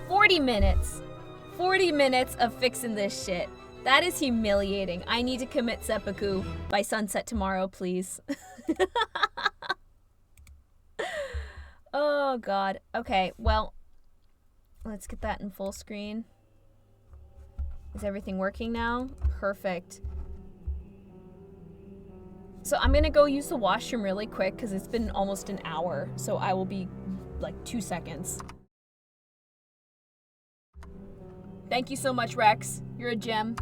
40 minutes. 40 minutes of fixing this shit. That is humiliating. I need to commit seppuku by sunset tomorrow, please. Oh, God. Okay, well, let's get that in full screen. Is everything working now? Perfect. So I'm gonna go use the washroom really quick because it's been almost an hour. So I will be like 2 seconds. Thank you so much, Rex. You're a gem.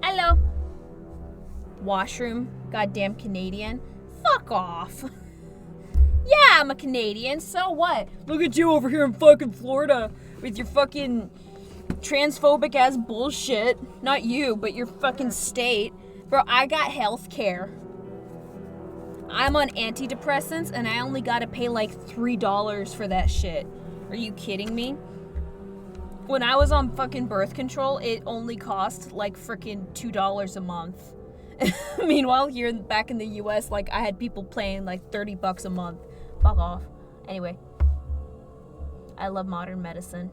Hello. Washroom. Goddamn Canadian. Fuck off. Yeah, I'm a Canadian. So what? Look at you over here in fucking Florida with your fucking transphobic ass bullshit. Not you, but your fucking state. Bro, I got health care. I'm on antidepressants and I only gotta pay like $3 for that shit. Are you kidding me? When I was on fucking birth control, it only cost like freaking $2 a month. Meanwhile, here back in the US, like I had people paying like $30 a month. Fuck off. Anyway, I love modern medicine.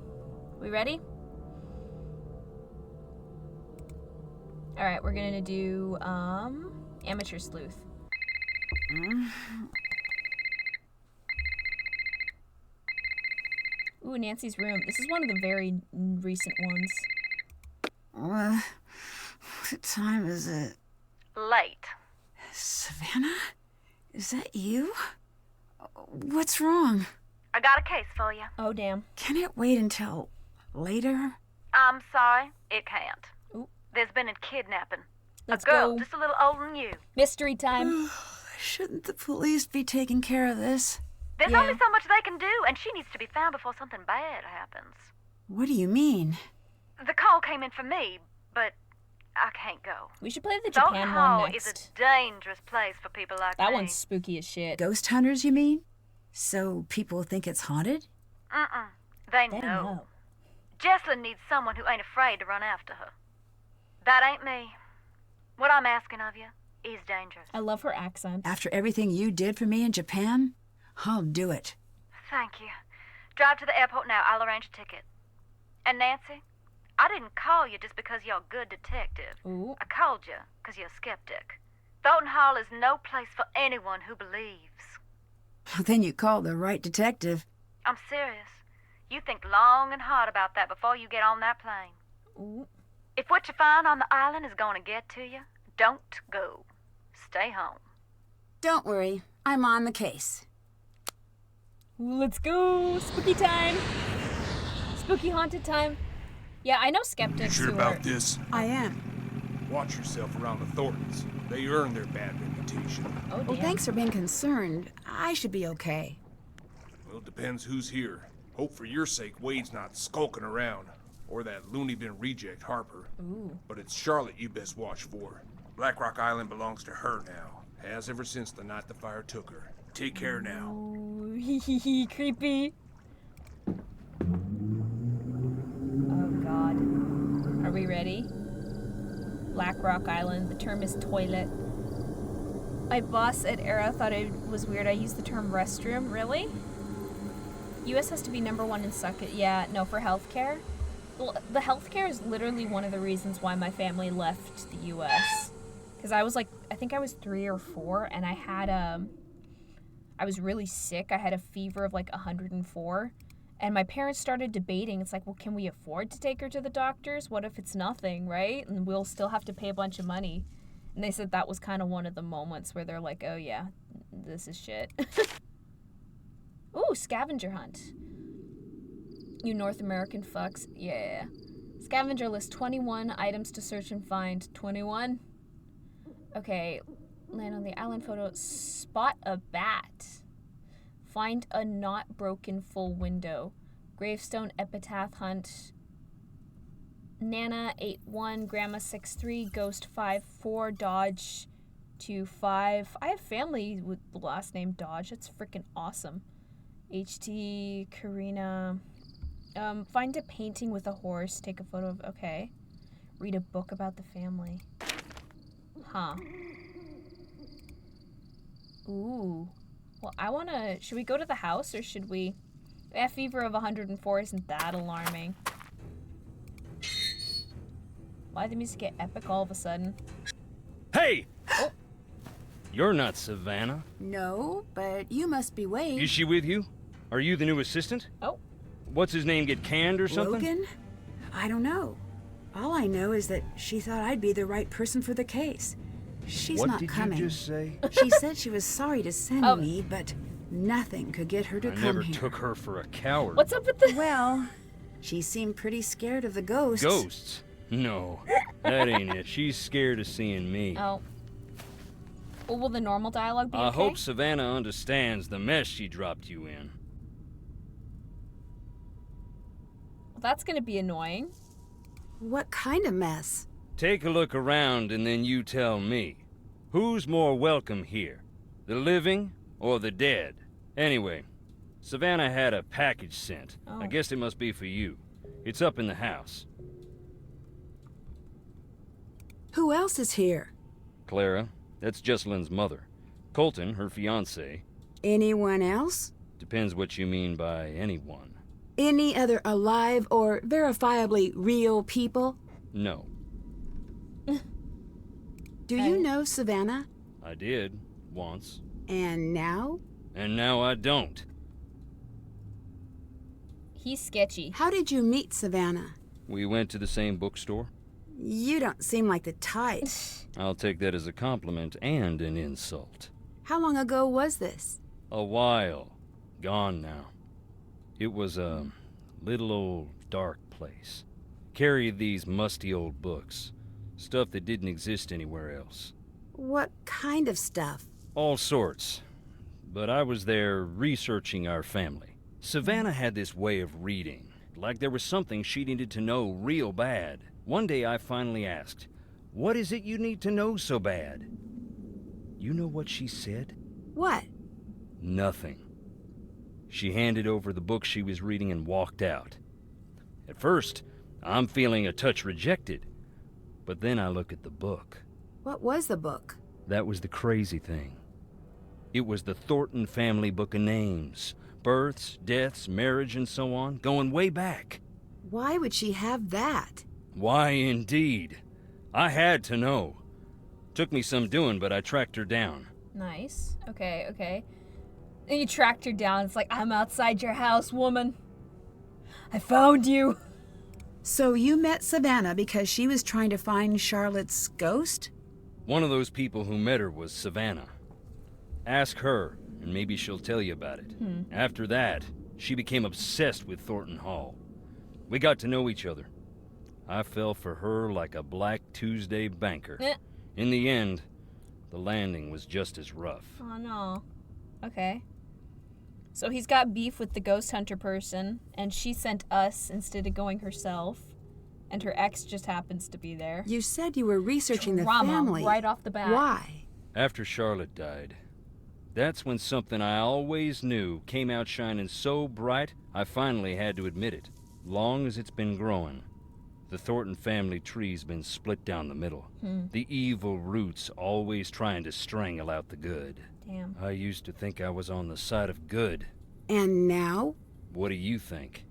We ready? All right, we're gonna do amateur sleuth. Ooh, Nancy's room. This is one of the very recent ones. What time is it? Late. Savannah? Is that you? What's wrong? I got a case for you. Oh, damn. Can it wait until later? I'm sorry, it can't. Ooh. There's been a kidnapping. Let's a girl go. just a little older than you. Mystery time. Shouldn't the police be taking care of this? There's Yeah. only so much they can do, and she needs to be found before something bad happens. What do you mean? The call came in for me, but I can't go. We should play the Thornton Japan Hall one is next. a dangerous place for people like That me. one's spooky as shit. Ghost hunters, you mean? So people think it's haunted? They They know. know. Jesslyn needs someone who ain't afraid to run after her. That ain't me. What I'm asking of you is dangerous. I love her accent. After everything you did for me in Japan, I'll do it. Thank you. Drive to the airport now. I'll arrange a ticket. And Nancy, I didn't call you just because you're a good detective. Ooh. I called you because you're a skeptic. Thornton Hall is no place for anyone who believes. Then you called the right detective. I'm serious. You think long and hard about that before you get on that plane. Ooh. If what you find on the island is going to get to you, don't go. Stay home. Don't worry, I'm on the case. Ooh, let's go. Spooky time. Spooky haunted time. Yeah, I know You skeptics sure who about are... this? I am. Watch yourself around the Thorntons. They earn their bad reputation. Oh, Well, damn. thanks for being concerned. I should be okay. Well, it depends who's here. Hope for your sake Wade's not skulking around. Or that loony bin reject Harper. Ooh. But it's Charlotte you best watch for. Black Rock Island belongs to her now. Has ever since the night the fire took her. Take care now. Ooh, hee hee hee, creepy. Oh, God. Are we ready? Black Rock Island. The term is toilet. My boss at Era thought it was weird I used the term restroom. Really? US has to be #1 in suck it. Yeah, no, for healthcare. Well, the healthcare is literally one of the reasons why my family left the US. Because I was like, I think I was 3 or 4, and I had I was really sick. I had a fever of like 104. And my parents started debating. It's like, well, can we afford to take her to the doctors? What if it's nothing, right? And we'll still have to pay a bunch of money. And they said that was kind of one of the moments where they're like, oh yeah, this is shit. Ooh, scavenger hunt. You North American fucks. Yeah. Scavenger list 21 items to search and find. 21? Okay. Land on the island photo. Spot a bat. Find a not broken full window. Gravestone epitaph hunt. Nana 81, Grandma 63, Ghost 54, Dodge 25. I have family with the last name Dodge. That's freaking awesome. HT Karina. Find a painting with a horse. Take a photo of. Okay. Read a book about the family. Huh. Ooh. Well, I wanna. Should we go to the house or should we? A fever of 104 isn't that alarming. Why did the music get epic all of a sudden? Hey! Oh. You're not Savannah. No, but you must be Wade. Is she with you? Are you the new assistant? Oh. What's his name, get canned or something? Logan? I don't know. All I know is that she thought I'd be the right person for the case. She's What not did coming. you just say? She said she was sorry to send Oh. me, but nothing could get her to I come never here. took her for a coward. What's up with the... Well, she seemed pretty scared of the ghosts. Ghosts? No, that ain't it. She's scared of seeing me. Oh. Well, will the normal dialogue be I okay? hope Savannah understands the mess she dropped you in. Well, that's gonna be annoying. What kind of mess? Take a look around and then you tell me. Who's more welcome here? The living or the dead? Anyway, Savannah had a package sent. Oh. I guess it must be for you. It's up in the house. Who else is here? Clara, that's Jesselyn's mother. Colton, her fiancé. Anyone else? Depends what you mean by anyone. Any other alive or verifiably real people? No, Do you know Savannah? I did, once. And now? And now I don't. He's sketchy. How did you meet Savannah? We went to the same bookstore. You don't seem like the type. I'll take that as a compliment and an insult. How long ago was this? A while. Gone now. It was a little old dark place. Carried these musty old books. Stuff that didn't exist anywhere else. What kind of stuff? All sorts. But I was there researching our family. Savannah had this way of reading, like there was something she needed to know real bad. One day I finally asked, "What is it you need to know so bad?" You know what she said? What? Nothing. She handed over the book she was reading and walked out. At first, I'm feeling a touch rejected. But then I look at the book. What was the book? That was the crazy thing. It was the Thornton family book of names. Births, deaths, marriage, and so on, going way back. Why would she have that? Why, indeed. I had to know. Took me some doing, but I tracked her down. Nice. Okay, okay. And you tracked her down. It's like, I'm outside your house, woman. I found you. So you met Savannah because she was trying to find Charlotte's ghost? One of those people who met her was Savannah. Ask her, and maybe she'll tell you about it. After that, she became obsessed with Thornton Hall. We got to know each other. I fell for her like a Black Tuesday banker. In the end, the landing was just as rough. Oh, no. Okay. So he's got beef with the ghost hunter person, and she sent us instead of going herself, and her ex just happens to be there. You said you were researching the Drama family. right off the bat. Why? After Charlotte died, that's when something I always knew came out shining so bright, I finally had to admit it. Long as it's been growing, the Thornton family tree's been split down the middle. The evil roots always trying to strangle out the good. Damn. I used to think I was on the side of good. And now? What do you think?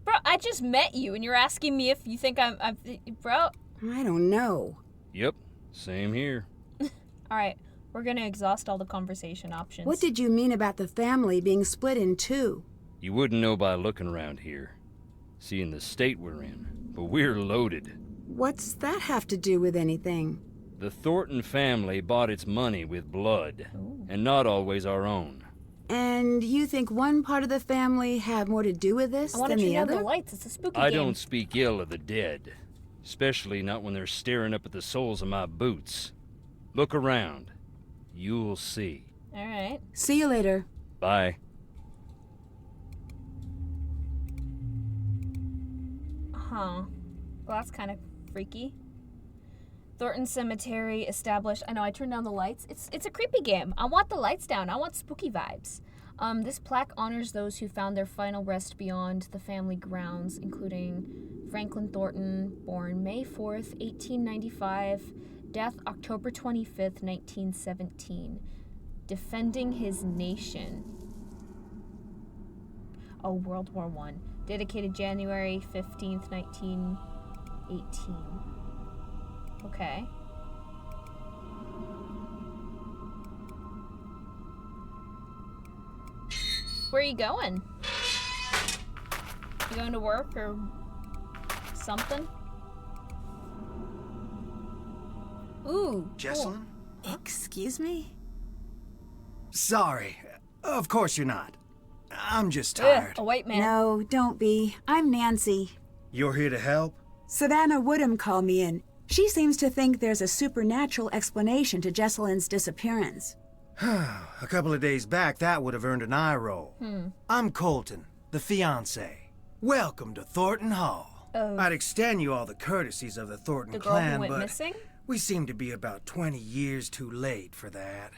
Bro, I just met you, and you're asking me if you think I'm bro. I don't know. Yep, same here. All right, we're gonna exhaust all the conversation options. What did you mean about the family being split in two? You wouldn't know by looking around here, seeing the state we're in, but we're loaded. What's that have to do with anything? The Thornton family bought its money with blood, and not always our own. And you think one part of the family had more to do with this I want than to the turn on other? the lights. It's a spooky I game. don't speak ill of the dead, especially not when they're staring up at the soles of my boots. Look around. You'll see. All right. See you later. Bye. Huh. Well, that's kind of freaky. Thornton Cemetery established. I know I turned down the lights. It's a creepy game. I want the lights down. I want spooky vibes. This plaque honors those who found their final rest beyond the family grounds, including Franklin Thornton, born May 4th, 1895, death October 25th, 1917, defending his nation. Oh, World War I. Dedicated January 15th, 1918. Okay. Where are you going? You going to work or something? Ooh. Jessalyn? Excuse me? Sorry. Of course you're not. I'm just Cool. Ugh, tired. a white man. No, don't be. I'm Nancy. You're here to help? Savannah Woodham called me in. She seems to think there's a supernatural explanation to Jessalyn's disappearance. A couple of days back, that would have earned an eye roll. I'm Colton, the fiancé. Welcome to Thornton Hall. Oh. I'd extend you all the courtesies of the Thornton The girl clan, who went but missing? we seem to be about 20 years too late for that.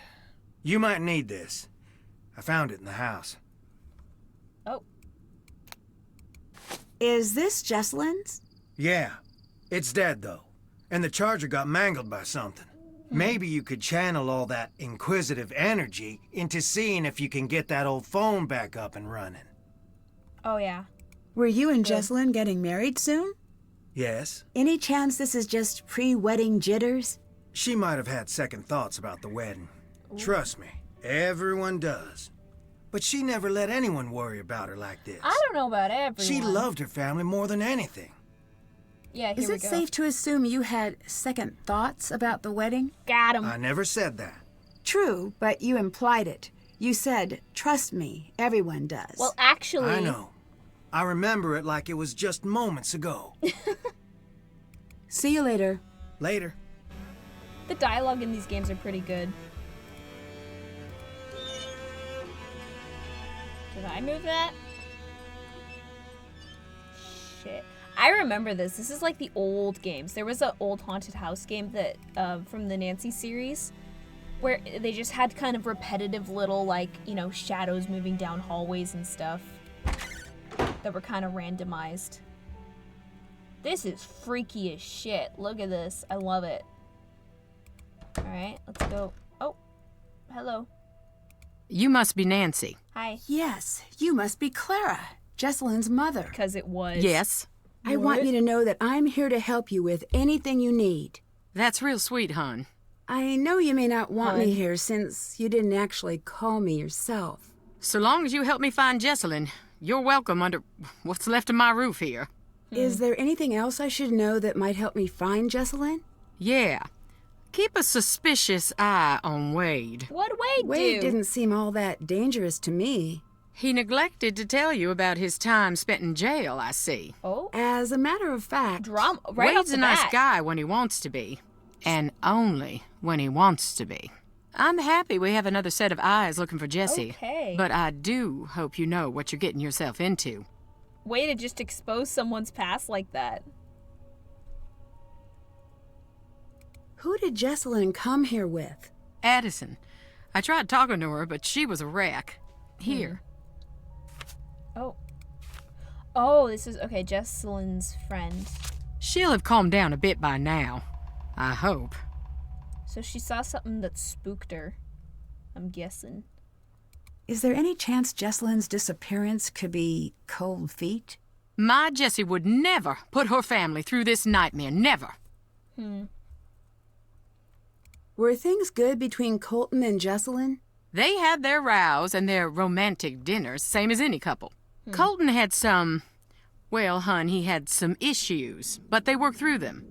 You might need this. I found it in the house. Oh. Is this Jessalyn's? Yeah, it's dead though, and the charger got mangled by something. Maybe you could channel all that inquisitive energy into seeing if you can get that old phone back up and running. Oh, yeah. Were you and Good. Jessalyn getting married soon? Yes, Any chance this is just pre-wedding jitters? she might have had second thoughts about the wedding. Trust me, everyone does. But she never let anyone worry about her like this. I don't know about everyone. She loved her family more than anything. Yeah, here Is we it go. safe to assume you had second thoughts about the wedding? Got him. I never said that. True, but you implied it. You said, trust me, everyone does. Well, actually... I know. I remember it like it was just moments ago. See you later. Later. The dialogue in these games are pretty good. Did I move that? Shit. I remember this. This is like the old games. There was an old haunted house game that from the Nancy series where they just had kind of repetitive little, like, you know, shadows moving down hallways and stuff that were kind of randomized. This is freaky as shit. Look at this. I love it. Alright, let's go. Oh, hello. You must be Nancy. Hi. Yes, you must be Clara, Jessalyn's mother. Because it was. Yes. I want you to know that I'm here to help you with anything you need. That's real sweet, hon. I know you may not want me Hun. here since you didn't actually call me yourself. So long as you help me find Jessalyn, you're welcome under what's left of my roof here. Is there anything else I should know that might help me find Jessalyn? Yeah. Keep a suspicious eye on Wade. What'd Wade Wade do? didn't seem all that dangerous to me. He neglected to tell you about his time spent in jail, I see. Oh, As a matter of fact, drama. Right off Wade's the a nice bat. guy when he wants to be. And only when he wants to be. I'm happy we have another set of eyes looking for Jessie. Okay. But I do hope you know what you're getting yourself into. Way to just expose someone's past like that. who did Jessalyn come here with? Addison. I tried talking to her, but she was a wreck. Here. Oh. Oh, this is, okay, Jessalyn's friend. She'll have calmed down a bit by now. I hope. So she saw something that spooked her, I'm guessing. Is there any chance Jessalyn's disappearance could be cold feet? My Jessie would never put her family through this nightmare. Never. Were things good between Colton and Jessalyn? They had their rows and their romantic dinners, same as any couple. Colton had some... Well, hon, he had some issues, but they worked through them.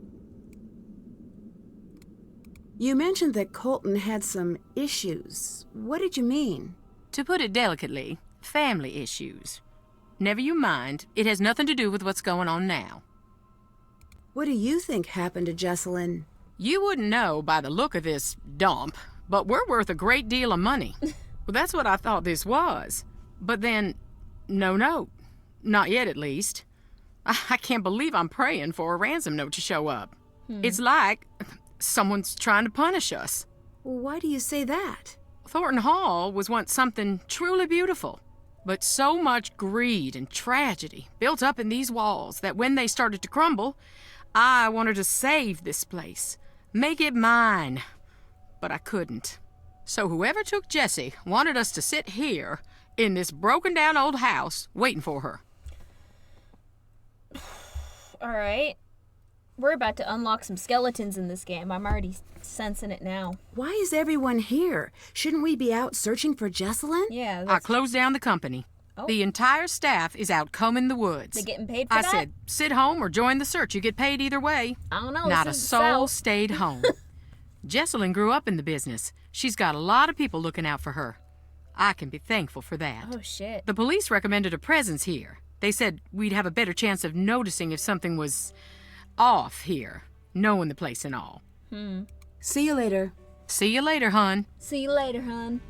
You mentioned that Colton had some issues. What did you mean? To put it delicately, family issues. Never you mind. It has nothing to do with what's going on now. What do you think happened to Jesselyn? You wouldn't know by the look of this dump, but we're worth a great deal of money. Well, that's what I thought this was. But then, no note. Not yet, at least. I can't believe I'm praying for a ransom note to show up. It's like someone's trying to punish us. Why do you say that? Thornton Hall was once something truly beautiful, but so much greed and tragedy built up in these walls that when they started to crumble, I wanted to save this place, make it mine, but I couldn't. So whoever took Jessie wanted us to sit here in this broken down old house waiting for her. All right. We're about to unlock some skeletons in this game. I'm already sensing it now. Why is everyone here? Shouldn't we be out searching for Jesselyn? Yeah, I closed down the company. Oh. The entire staff is out combing the woods. They getting paid for I that? said, sit home or join the search. You get paid either way. I don't know. Not a this is soul South. stayed home. Jesselyn grew up in the business. She's got a lot of people looking out for her. I can be thankful for that. Oh, shit. The police recommended a presence here. They said we'd have a better chance of noticing if something was off here, knowing the place and all. See you later. See you later, hun. See you later, hun.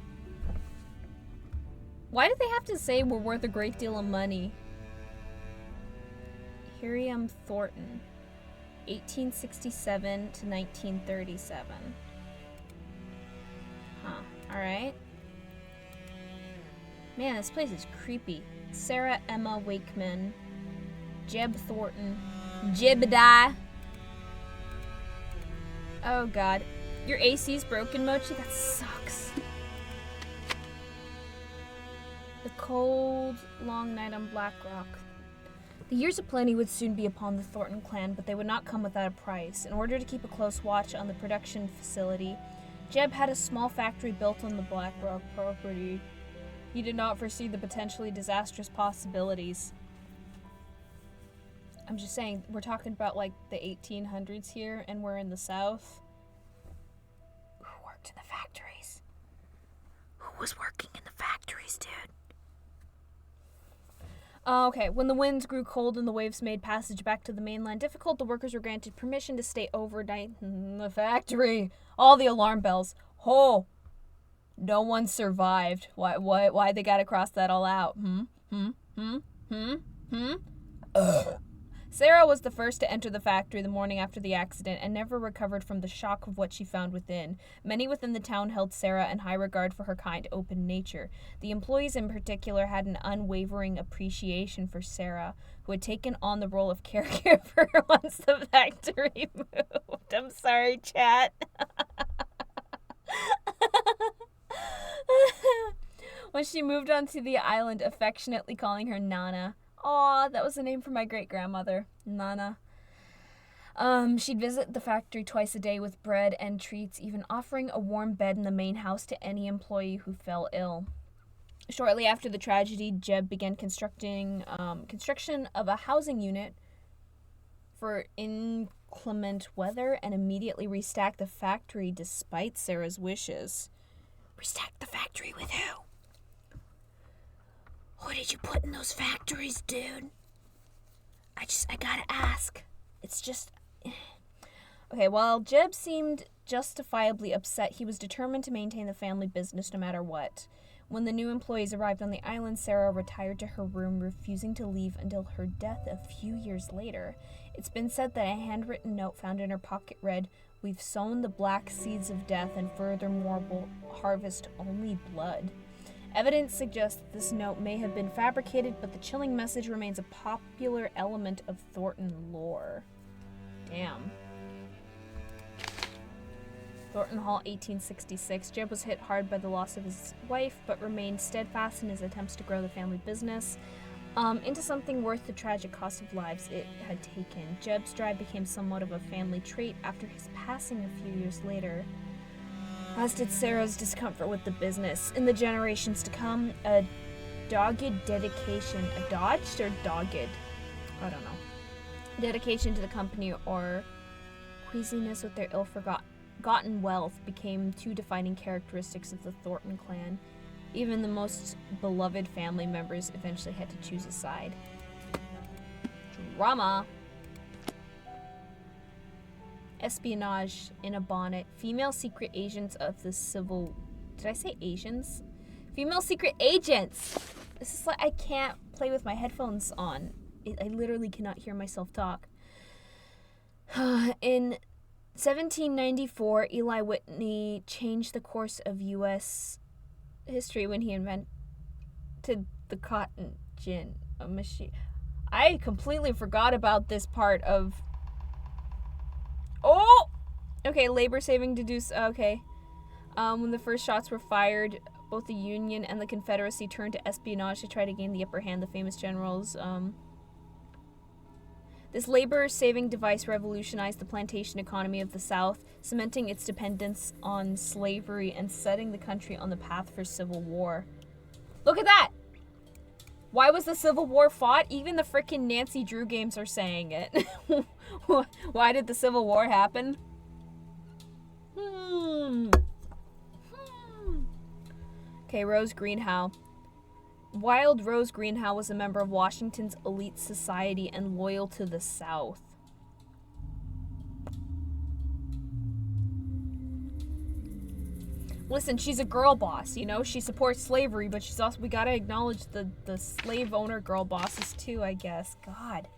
Why did they have to say we're worth a great deal of money? Hiriam Thornton, 1867 to 1937. Huh, alright. Man, this place is creepy. Sarah Emma Wakeman, Jeb Thornton, Jebediah. Oh god. Your AC's broken, Mochi? That sucks. The cold, long night on Black Rock. The years of plenty would soon be upon the Thornton clan, but they would not come without a price. In order to keep a close watch on the production facility, Jeb had a small factory built on the Black Rock property. He did not foresee the potentially disastrous possibilities. I'm just saying, we're talking about like the 1800s here, and we're in the South. Who worked in the factories? Who was working in the factories, dude? Okay, when the winds grew cold and the waves made passage back to the mainland difficult, the workers were granted permission to stay overnight in the factory. All the alarm bells. Oh, no one survived. Why they gotta cross that all out? Sarah was the first to enter the factory the morning after the accident and never recovered from the shock of what she found within. Many within the town held Sarah in high regard for her kind, open nature. The employees in particular had an unwavering appreciation for Sarah, who had taken on the role of caregiver once the factory moved. I'm sorry, chat. When she moved onto the island, affectionately calling her Nana. Aw, that was the name for my great-grandmother, Nana. She'd visit the factory twice a day with bread and treats, even offering a warm bed in the main house to any employee who fell ill. Shortly after the tragedy, Jeb began construction of a housing unit for inclement weather and immediately restacked the factory despite Sarah's wishes. Restacked the factory with who? What did you put in those factories, dude? I gotta ask. It's just... Okay, while Jeb seemed justifiably upset, he was determined to maintain the family business no matter what. When the new employees arrived on the island, Sarah retired to her room, refusing to leave until her death a few years later. It's been said that a handwritten note found in her pocket read, "We've sown the black seeds of death and furthermore will harvest only blood." Evidence suggests that this note may have been fabricated, but the chilling message remains a popular element of Thornton lore. Damn. Thornton Hall, 1866. Jeb was hit hard by the loss of his wife, but remained steadfast in his attempts to grow the family business into something worth the tragic cost of lives it had taken. Jeb's drive became somewhat of a family trait after his passing a few years later, as did Sarah's discomfort with the business. In the generations to come, a dogged dedication, a dodged or dogged? I don't know. Dedication to the company or queasiness with their ill-gotten wealth became two defining characteristics of the Thornton clan. Even the most beloved family members eventually had to choose a side. Drama. Espionage in a bonnet. Female secret agents of the civil... Did I say Asians? Female secret agents! This is like, I can't play with my headphones on. I literally cannot hear myself talk. In 1794, Eli Whitney changed the course of U.S. history when he invented the cotton gin machine. I completely forgot about this part of... Oh! Okay, labor saving deduce... Okay. When the first shots were fired, both the Union and the Confederacy turned to espionage to try to gain the upper hand. The famous generals... This labor-saving device revolutionized the plantation economy of the South, cementing its dependence on slavery and setting the country on the path for civil war. Look at that! Why was the Civil War fought? Even the frickin' Nancy Drew games are saying it. Why did the Civil War happen? Okay, Rose Greenhow. Wild Rose Greenhow was a member of Washington's elite society and loyal to the South. Listen, she's a girl boss, you know? She supports slavery, but she's also... We gotta acknowledge the slave owner girl bosses too, I guess. God.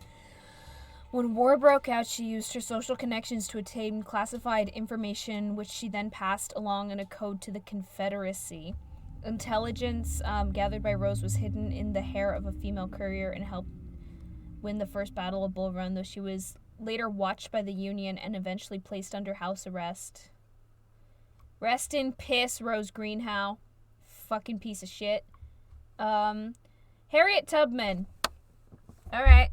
When war broke out, she used her social connections to obtain classified information, which she then passed along in a code to the Confederacy. Intelligence gathered by Rose was hidden in the hair of a female courier and helped win the first Battle of Bull Run, though she was later watched by the Union and eventually placed under house arrest. Rest in piss, Rose Greenhow. Fucking piece of shit. Harriet Tubman. Alright.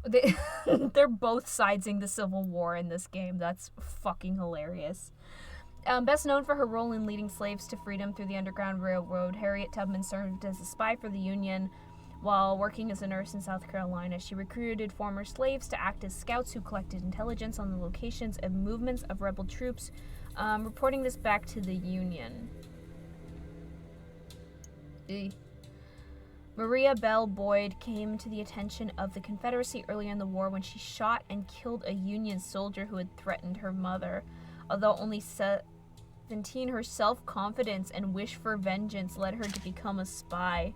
They're both siding the Civil War in this game. That's fucking hilarious. Best known for her role in leading slaves to freedom through the Underground Railroad, Harriet Tubman served as a spy for the Union while working as a nurse in South Carolina. She recruited former slaves to act as scouts who collected intelligence on the locations and movements of rebel troops, reporting this back to the Union. Maria Bell Boyd came to the attention of the Confederacy early in the war when she shot and killed a Union soldier who had threatened her mother. Although only 17, her self-confidence and wish for vengeance led her to become a spy.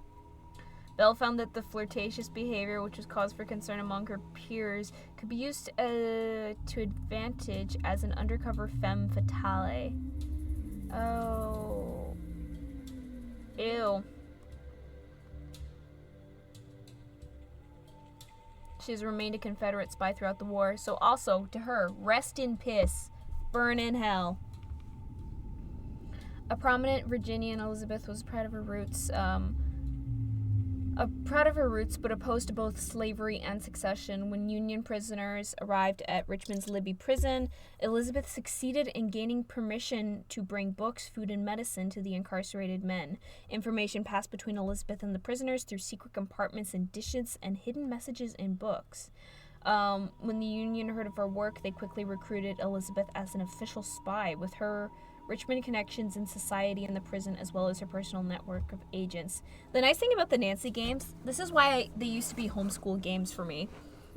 Bell found that the flirtatious behavior, which was cause for concern among her peers, could be used to advantage as an undercover femme fatale. Oh. Ew. She has remained a Confederate spy throughout the war, so also, to her, rest in piss. Burn in hell. A prominent Virginian, Elizabeth was proud of her roots, but opposed to both slavery and succession. When Union prisoners arrived at Richmond's Libby prison, Elizabeth succeeded in gaining permission to bring books, food, and medicine to the incarcerated men. Information passed between Elizabeth and the prisoners through secret compartments and dishes and hidden messages in books. When the Union heard of her work, they quickly recruited Elizabeth as an official spy. With her Richmond connections in society and the prison, as well as her personal network of agents. The nice thing about the Nancy games, this is why they used to be homeschool games for me.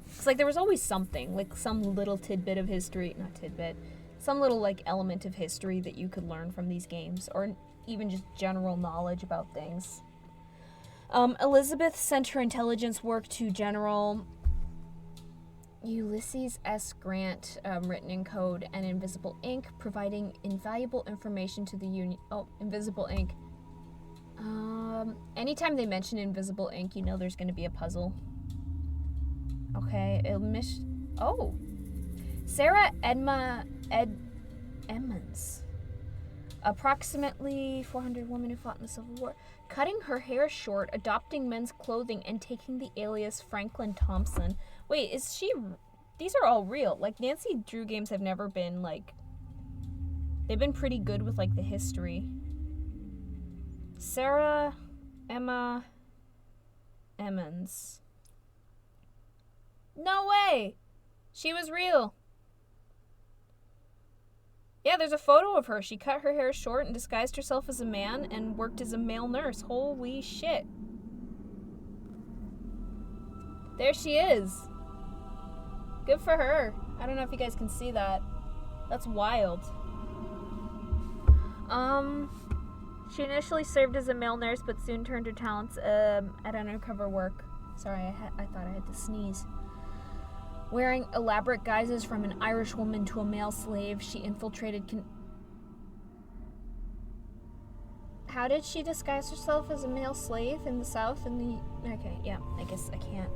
It's like there was always something, like some little tidbit of history, not tidbit, some little like element of history that you could learn from these games, or even just general knowledge about things. Elizabeth sent her intelligence work to General Ulysses S. Grant, written in code and invisible ink, providing invaluable information to the Union. Oh, invisible ink. Anytime they mention invisible ink, you know there's going to be a puzzle. Okay, oh. Sarah Emmons. Approximately 400 women who fought in the Civil War. Cutting her hair short, adopting men's clothing, and taking the alias Franklin Thompson. Wait, is she... These are all real. Like, Nancy Drew games have never been, like... They've been pretty good with, like, the history. Sarah Emma Emmons. No way! She was real. Yeah, there's a photo of her. She cut her hair short and disguised herself as a man and worked as a male nurse. Holy shit. There she is. Good for her. I don't know if you guys can see that. That's wild. She initially served as a male nurse, but soon turned her talents at undercover work. Sorry, I thought I had to sneeze. Wearing elaborate guises from an Irish woman to a male slave, she infiltrated How did she disguise herself as a male slave in the South Okay, yeah, I guess I can't.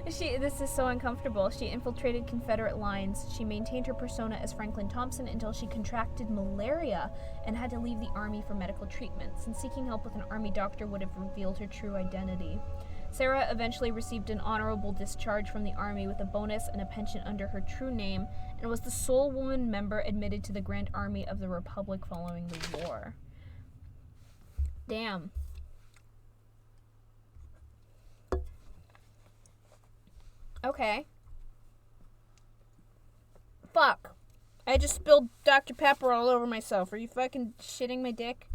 This is so uncomfortable. She infiltrated Confederate lines. She maintained her persona as Franklin Thompson until she contracted malaria and had to leave the army for medical treatment, since seeking help with an army doctor would have revealed her true identity. Sarah eventually received an honorable discharge from the army with a bonus and a pension under her true name, and was the sole woman member admitted to the Grand Army of the Republic following the war. Damn. Okay. Fuck. I just spilled Dr. Pepper all over myself. Are you fucking shitting my dick?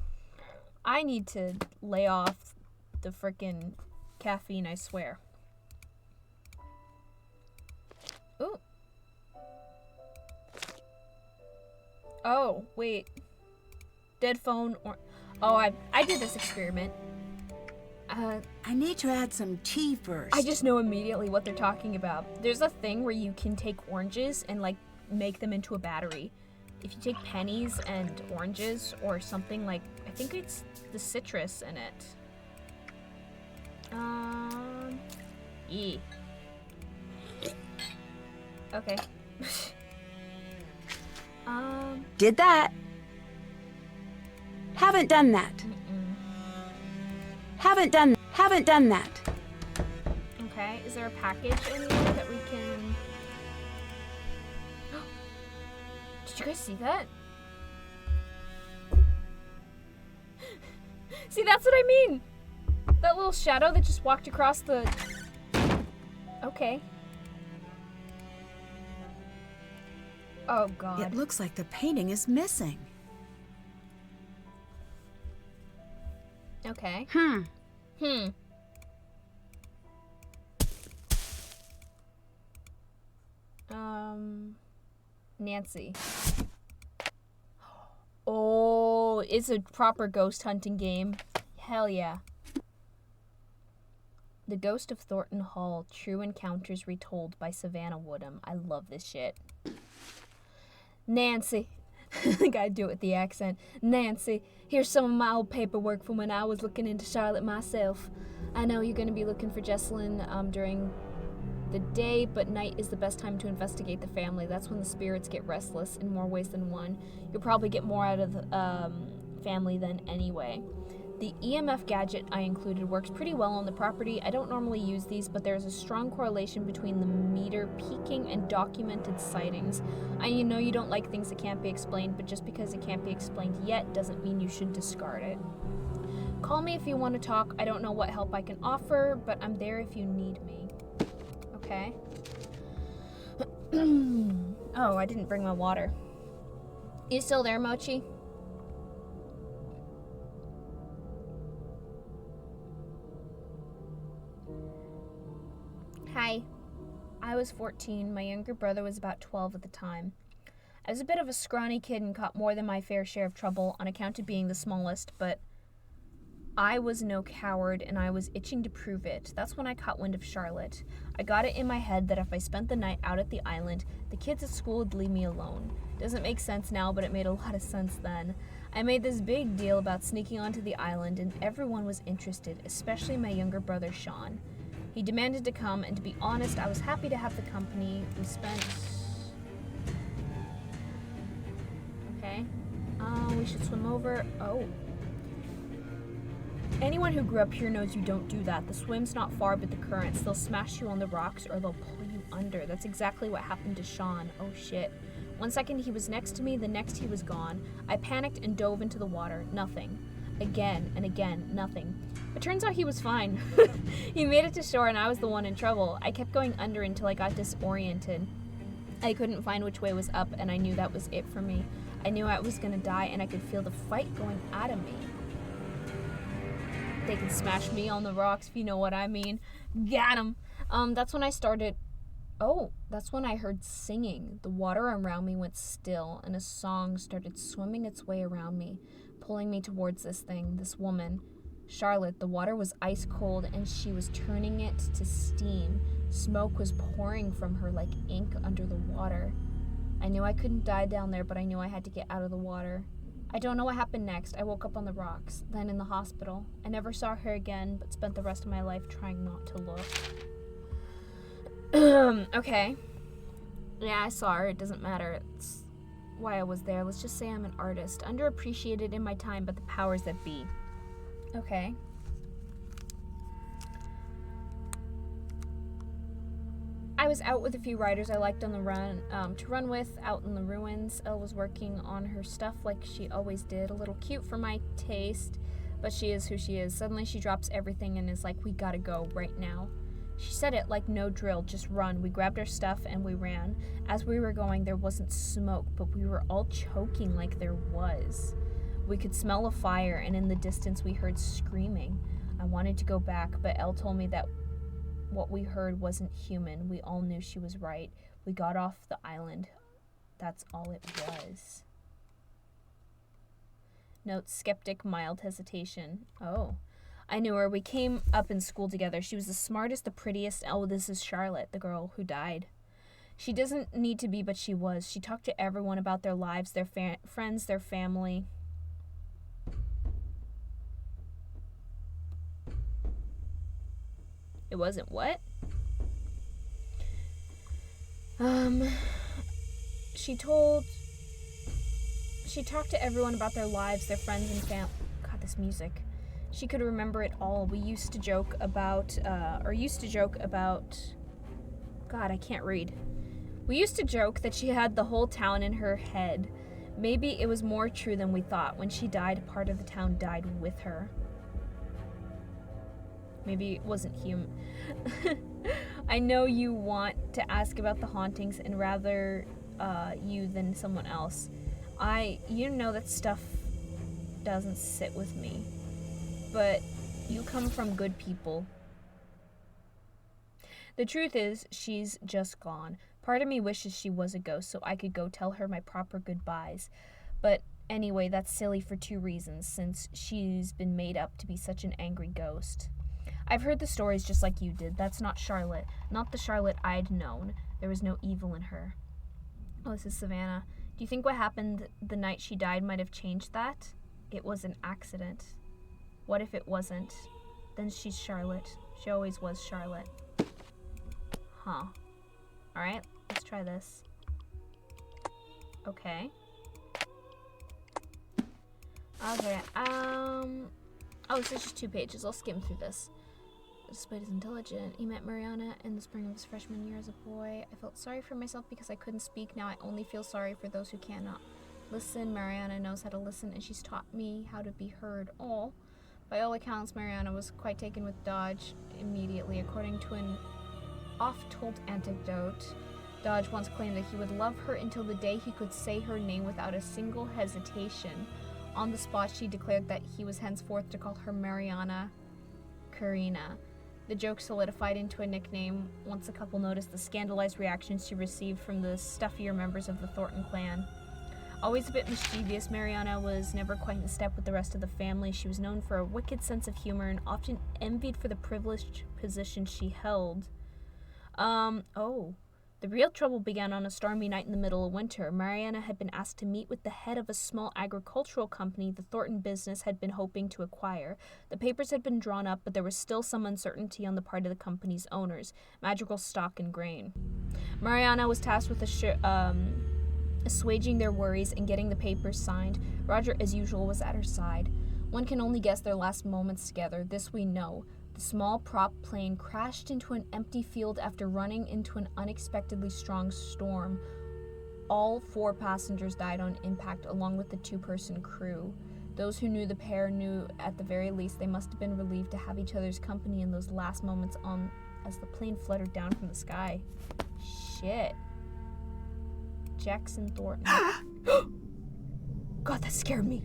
I need to lay off the frickin' caffeine, I swear. Ooh. Oh, wait. Dead phone or... Oh, I did this experiment. I need to add some tea first. I just know immediately what they're talking about. There's a thing where you can take oranges and, like, make them into a battery. If you take pennies and oranges or something like... I think it's the citrus in it. Okay. Did that. Haven't done that. Haven't done that. Okay, is there a package in there that we can... Did you guys see that? See, that's what I mean! That little shadow that just walked across the... Okay. Oh, God. It looks like the painting is missing. Okay. Nancy. Oh, it's a proper ghost hunting game. Hell yeah. The Ghost of Thornton Hall, True Encounters Retold by Savannah Woodham. I love this shit. Nancy. I gotta do it with the accent. Nancy, here's some of my old paperwork from when I was looking into Charlotte myself. I know you're gonna be looking for Jessalyn during the day, but night is the best time to investigate the family. That's when the spirits get restless in more ways than one. You'll probably get more out of the family then anyway. The EMF gadget I included works pretty well on the property. I don't normally use these, but there's a strong correlation between the meter peaking and documented sightings. I know you don't like things that can't be explained, but just because it can't be explained yet doesn't mean you should discard it. Call me if you want to talk. I don't know what help I can offer, but I'm there if you need me. Okay. Oh, I didn't bring my water. You still there, Mochi? Hi. I was 14. My younger brother was about 12 at the time. I was a bit of a scrawny kid and caught more than my fair share of trouble on account of being the smallest, but I was no coward and I was itching to prove it. That's when I caught wind of Charlotte. I got it in my head that if I spent the night out at the island, the kids at school would leave me alone. Doesn't make sense now, but it made a lot of sense then. I made this big deal about sneaking onto the island and everyone was interested, especially my younger brother Sean. He demanded to come, and to be honest, I was happy to have the company. We spent... Okay. We should swim over... Oh. Anyone who grew up here knows you don't do that. The swim's not far, but the currents, they'll smash you on the rocks or they'll pull you under. That's exactly what happened to Sean. Oh shit. 1 second he was next to me, the next he was gone. I panicked and dove into the water. Nothing. Again and again, nothing. It turns out he was fine. He made it to shore and I was the one in trouble. I kept going under until I got disoriented. I couldn't find which way was up, and I knew that was it for me. I knew I was gonna die, and I could feel the fight going out of me. They could smash me on the rocks, if you know what I mean. Got 'em. That's when I started... Oh, that's when I heard singing. The water around me went still, and a song started swimming its way around me, pulling me towards this thing, this woman. Charlotte. The water was ice cold, and she was turning it to steam. Smoke was pouring from her like ink under the water. I knew I couldn't die down there, but I knew I had to get out of the water. I don't know what happened next. I woke up on the rocks, then in the hospital. I never saw her again, but spent the rest of my life trying not to look. Okay. Yeah, I saw her. It doesn't matter. It's why I was there. Let's just say I'm an artist. Underappreciated in my time, but the powers that be. Okay. I was out with a few writers I liked on the run, to run with, out in the ruins. Elle was working on her stuff like she always did, a little cute for my taste, but she is who she is. Suddenly she drops everything and is like, we gotta go right now. She said it like no drill, just run. We grabbed our stuff and we ran. As we were going, there wasn't smoke, but we were all choking like there was. We could smell a fire, and in the distance we heard screaming. I wanted to go back, but Elle told me that what we heard wasn't human. We all knew she was right. We got off the island. That's all it was. Note, skeptic, mild hesitation. Oh. I knew her. We came up in school together. She was the smartest, the prettiest. Oh, this is Charlotte, the girl who died. She doesn't need to be, but she was. She talked to everyone about their lives, their friends, their family. It wasn't what? She talked to everyone about their lives, their friends and God, this music. She could remember it all. We used to joke about, God, I can't read. We used to joke that she had the whole town in her head. Maybe it was more true than we thought. When she died, part of the town died with her. Maybe it wasn't human. I know you want to ask about the hauntings and rather you than someone else. You know that stuff doesn't sit with me. But you come from good people. The truth is, she's just gone. Part of me wishes she was a ghost so I could go tell her my proper goodbyes. But anyway, that's silly for two reasons, since she's been made up to be such an angry ghost. I've heard the stories just like you did. That's not Charlotte. Not the Charlotte I'd known. There was no evil in her. Oh, this is Savannah. Do you think what happened the night she died might have changed that? It was an accident. What if it wasn't? Then she's Charlotte. She always was Charlotte. Huh. Alright, let's try this. Okay. Okay, oh, this is just 2 pages. I'll skim through this. Despite his intelligence, he met Mariana in the spring of his freshman year as a boy. I felt sorry for myself because I couldn't speak. Now I only feel sorry for those who cannot listen. Mariana knows how to listen, and she's taught me how to be heard. Oh. By all accounts, Mariana was quite taken with Dodge immediately. According to an oft-told anecdote, Dodge once claimed that he would love her until the day he could say her name without a single hesitation. On the spot, she declared that he was henceforth to call her Mariana Karina. The joke solidified into a nickname once the couple noticed the scandalized reactions she received from the stuffier members of the Thornton clan. Always a bit mischievous, Mariana was never quite in step with the rest of the family. She was known for a wicked sense of humor and often envied for the privileged position she held. The real trouble began on a stormy night in the middle of winter. Mariana had been asked to meet with the head of a small agricultural company the Thornton business had been hoping to acquire. The papers had been drawn up, but there was still some uncertainty on the part of the company's owners, Magical Stock and Grain. Mariana was tasked with assuaging their worries and getting the papers signed. Roger, as usual, was at her side. One can only guess their last moments together. This we know. The small prop plane crashed into an empty field after running into an unexpectedly strong storm. All 4 passengers died on impact, along with the 2-person crew. Those who knew the pair knew at the very least they must have been relieved to have each other's company in those last moments as the plane fluttered down from the sky. Shit. Jackson Thornton. God, that scared me.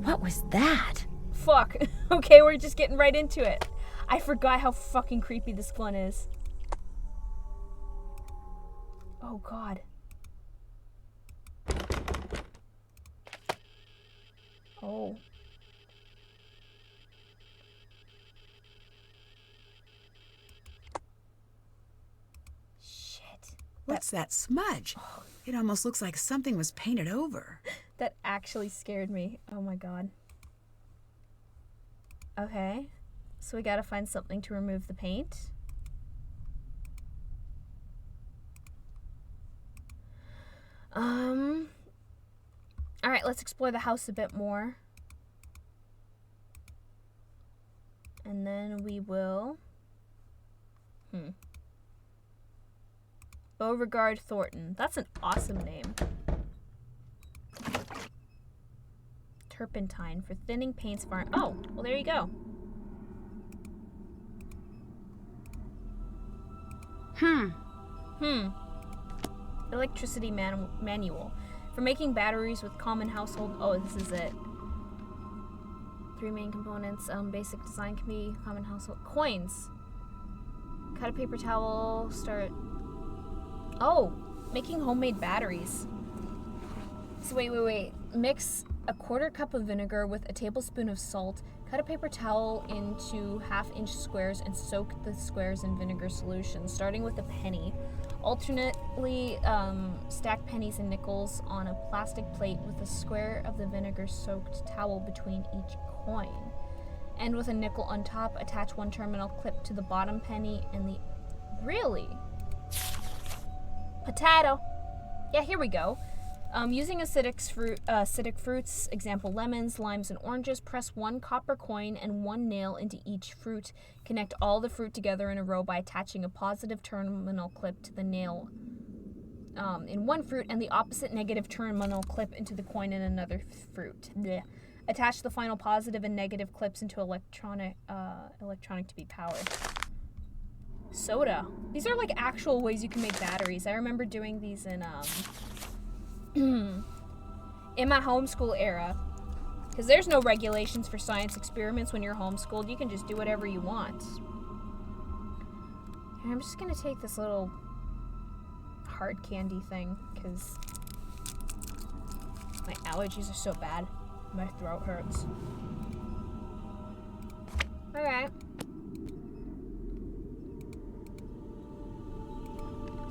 What was that? Fuck. Okay, we're just getting right into it. I forgot how fucking creepy this one is. Oh, God. Oh. Shit. What's that smudge? It almost looks like something was painted over. That actually scared me. Oh my god. Okay. So we gotta find something to remove the paint. Alright, let's explore the house a bit more. And then we will... Beauregard Thornton. That's an awesome name. Turpentine for thinning paints farm. Oh, well there you go. Electricity manual. For making batteries with common household... Oh, this is it. 3 main components. Basic design can be common household... Coins. Cut a paper towel. Start... Oh! Making homemade batteries. So wait. Mix a 1/4 cup of vinegar with a tablespoon of salt. Cut a paper towel into 1/2-inch squares and soak the squares in vinegar solution, starting with a penny. Alternately stack pennies and nickels on a plastic plate with a square of the vinegar-soaked towel between each coin. And with a nickel on top, attach one terminal clip to the bottom penny and the... Really? Potato. Yeah, here we go. Using acidic fruits, example lemons, limes, and oranges, press 1 copper coin and 1 nail into each fruit. Connect all the fruit together in a row by attaching a positive terminal clip to the nail in one fruit and the opposite negative terminal clip into the coin in another fruit. Blech. Attach the final positive and negative clips into electronic to be powered. Soda. These are like actual ways you can make batteries. I remember doing these in in my homeschool era, because there's no regulations for science experiments when you're homeschooled. You can just do whatever you want. And I'm just gonna take this little hard candy thing because my allergies are so bad. My throat hurts. Alright.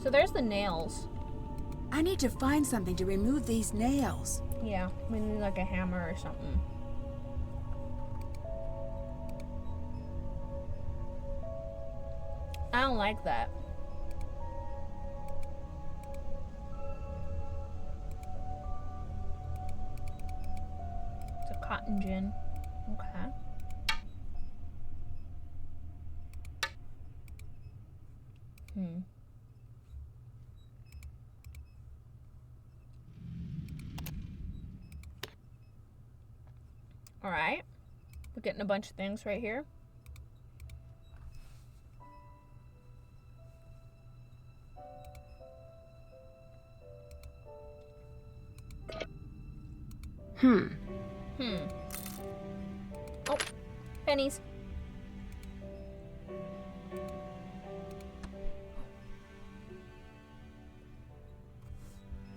So there's the nails. I need to find something to remove these nails. Yeah, we need like a hammer or something. I don't like that. It's a cotton gin. Okay. Alright. We're getting a bunch of things right here. Oh, pennies.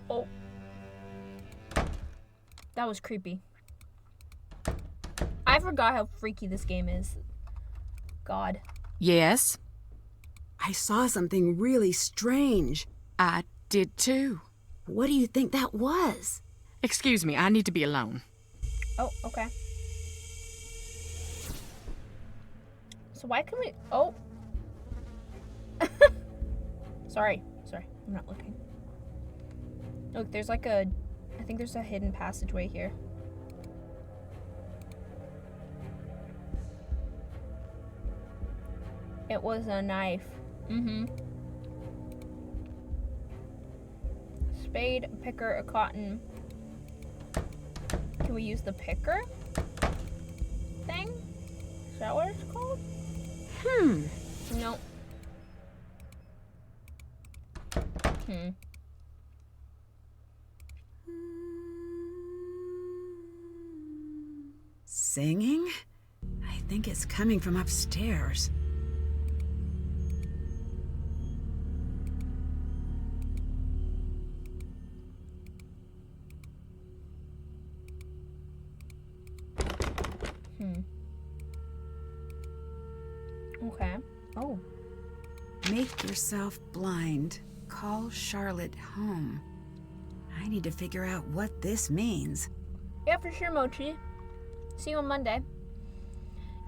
Oh. That was creepy. I forgot how freaky this game is. God. Yes, I saw something really strange. I did too. What do you think that was? Excuse me, I need to be alone. Oh, okay. So why can we... Oh. Sorry, I'm not looking. Look, there's like a... I think there's a hidden passageway here. It was a knife. Spade, a picker, a cotton. Can we use the picker thing? Is that what it's called? Singing? I think it's coming from upstairs. Okay. Oh. Make yourself blind. Call Charlotte home. I need to figure out what this means. Yeah, for sure, Mochi. See you on Monday.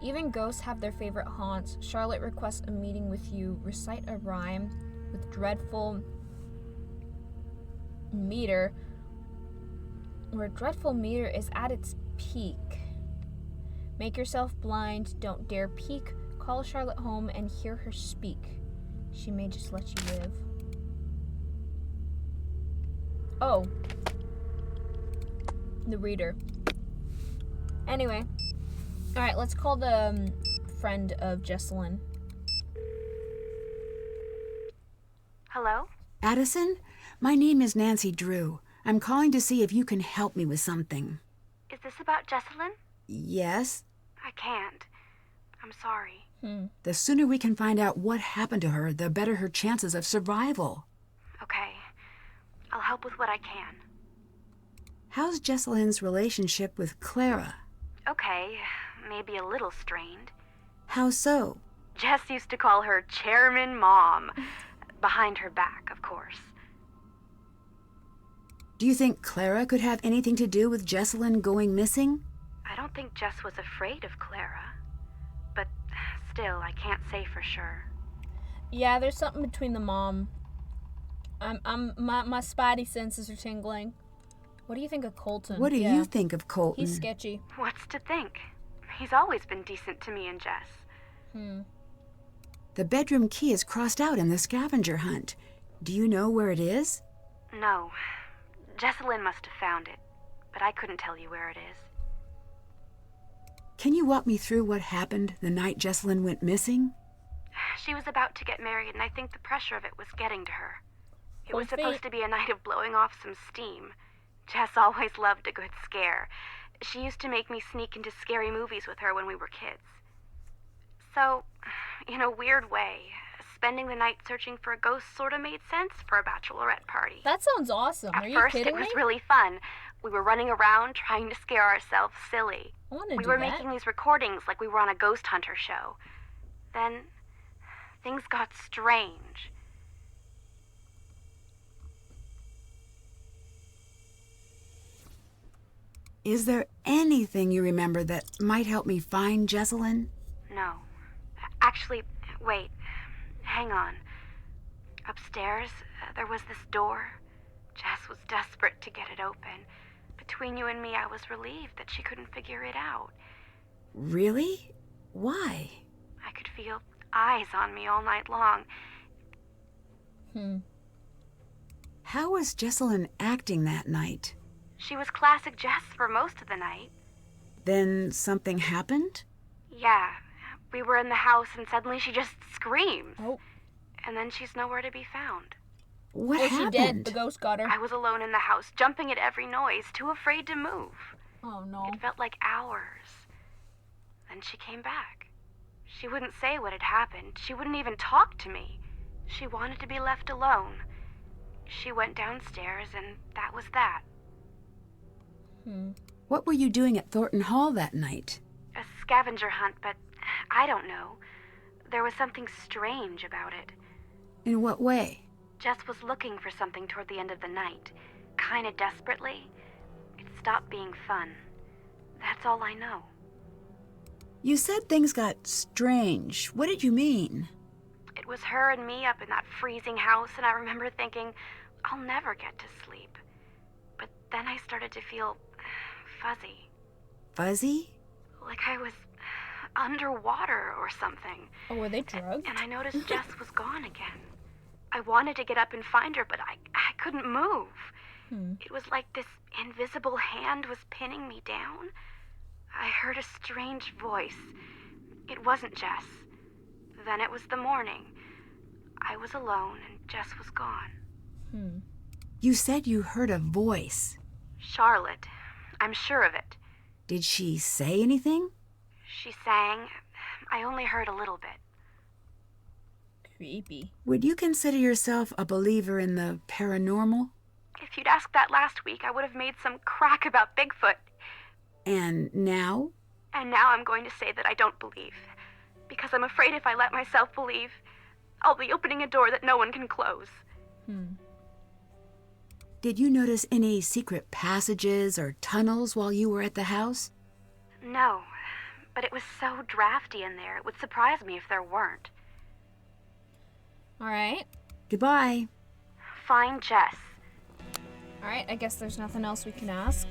Even ghosts have their favorite haunts. Charlotte requests a meeting with you. Recite a rhyme with dreadful meter, where dreadful meter is at its peak. Make yourself blind. Don't dare peek. Call Charlotte home and hear her speak. She may just let you live. Oh. The reader. Anyway. Alright, let's call the friend of Jesselyn. Hello? Addison, my name is Nancy Drew. I'm calling to see if you can help me with something. Is this about Jesselyn? Yes? I can't. I'm sorry. The sooner we can find out what happened to her, the better her chances of survival. Okay. I'll help with what I can. How's Jesselyn's relationship with Clara? Okay. Maybe a little strained. How so? Jess used to call her Chairman Mom. Behind her back, of course. Do you think Clara could have anything to do with Jesselyn going missing? I don't think Jess was afraid of Clara. But still, I can't say for sure. Yeah, there's something between the mom. My spidey senses are tingling. What do you think of Colton? What do you think of Colton? He's sketchy. What's to think? He's always been decent to me and Jess. The bedroom key is crossed out in the scavenger hunt. Do you know where it is? No. Jesselyn must have found it, but I couldn't tell you where it is. Can you walk me through what happened the night Jesselyn went missing? She was about to get married, and I think the pressure of it was getting to her. It was Poor supposed fate. to be a night of blowing off some steam. Jess always loved a good scare. She used to make me sneak into scary movies with her when we were kids. So, in a weird way, spending the night searching for a ghost sort of made sense for a bachelorette party. That sounds awesome. Are At you first, kidding it was me? really fun. We were running around trying to scare ourselves silly. I want to We do were that. making these recordings like we were on a ghost hunter show. Then, things got strange. Is there anything you remember that might help me find Jesselyn? No. Actually, wait. Hang on. Upstairs, there was this door. Jess was desperate to get it open. Between you and me, I was relieved that she couldn't figure it out. Really? Why? I could feel eyes on me all night long. How was Jesselyn acting that night? She was classic Jess for most of the night. Then something happened? Yeah, we were in the house and suddenly she just screams. Oh. And then she's nowhere to be found. What Was happened? she dead? The ghost got her. I was alone in the house, jumping at every noise, too afraid to move. Oh no. It felt like hours. Then she came back. She wouldn't say what had happened. She wouldn't even talk to me. She wanted to be left alone. She went downstairs and that was that. What were you doing at Thornton Hall that night? A scavenger hunt, but I don't know. There was something strange about it. In what way? Jess was looking for something toward the end of the night. Kinda desperately. It stopped being fun. That's all I know. You said things got strange. What did you mean? It was her and me up in that freezing house, and I remember thinking, I'll never get to sleep. But then I started to feel fuzzy. Fuzzy? Like I was underwater or something. Oh, were they drugged? And I noticed Jess was gone again. I wanted to get up and find her, but I couldn't move. It was like this invisible hand was pinning me down. I heard a strange voice. It wasn't Jess. Then it was the morning. I was alone and Jess was gone. You said you heard a voice. Charlotte. I'm sure of it. Did she say anything? She sang. I only heard a little bit. Creepy. Would you consider yourself a believer in the paranormal? If you'd asked that last week, I would have made some crack about Bigfoot. And now? And now I'm going to say that I don't believe. Because I'm afraid if I let myself believe, I'll be opening a door that no one can close. Did you notice any secret passages or tunnels while you were at the house? No, but it was so drafty in there, it would surprise me if there weren't. Alright. Goodbye. Find Jess. Alright, I guess there's nothing else we can ask.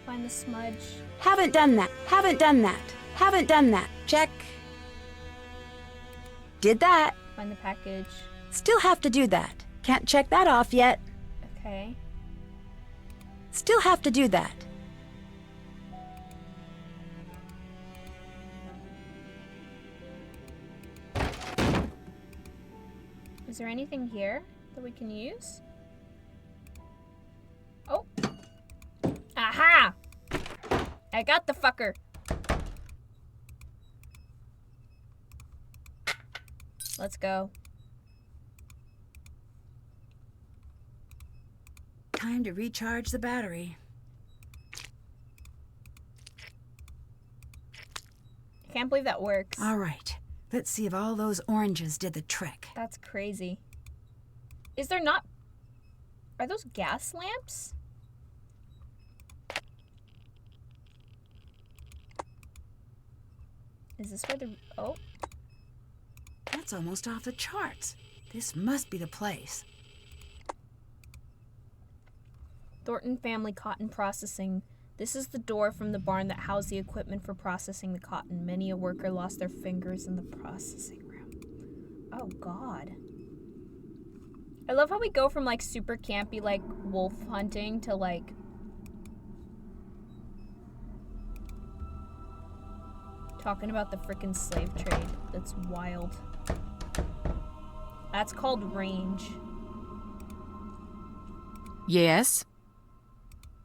Find the smudge. Haven't done that. Haven't done that. Haven't done that. Check. Did that. Find the package. Still have to do that. Can't check that off yet. Okay. Still have to do that. Is there anything here that we can use? Oh. Aha! I got the fucker. Let's go. Time to recharge the battery. I can't believe that works. All right. Let's see if all those oranges did the trick. That's crazy. Is there not... Are those gas lamps? Is this where the... Oh. That's almost off the charts. This must be the place. Thornton Family Cotton Processing. This is the door from the barn that housed the equipment for processing the cotton. Many a worker lost their fingers in the processing room. Oh, God. I love how we go from, like, super campy, like, wolf hunting to, like... talking about the frickin' slave trade. That's wild. That's called range. Yes?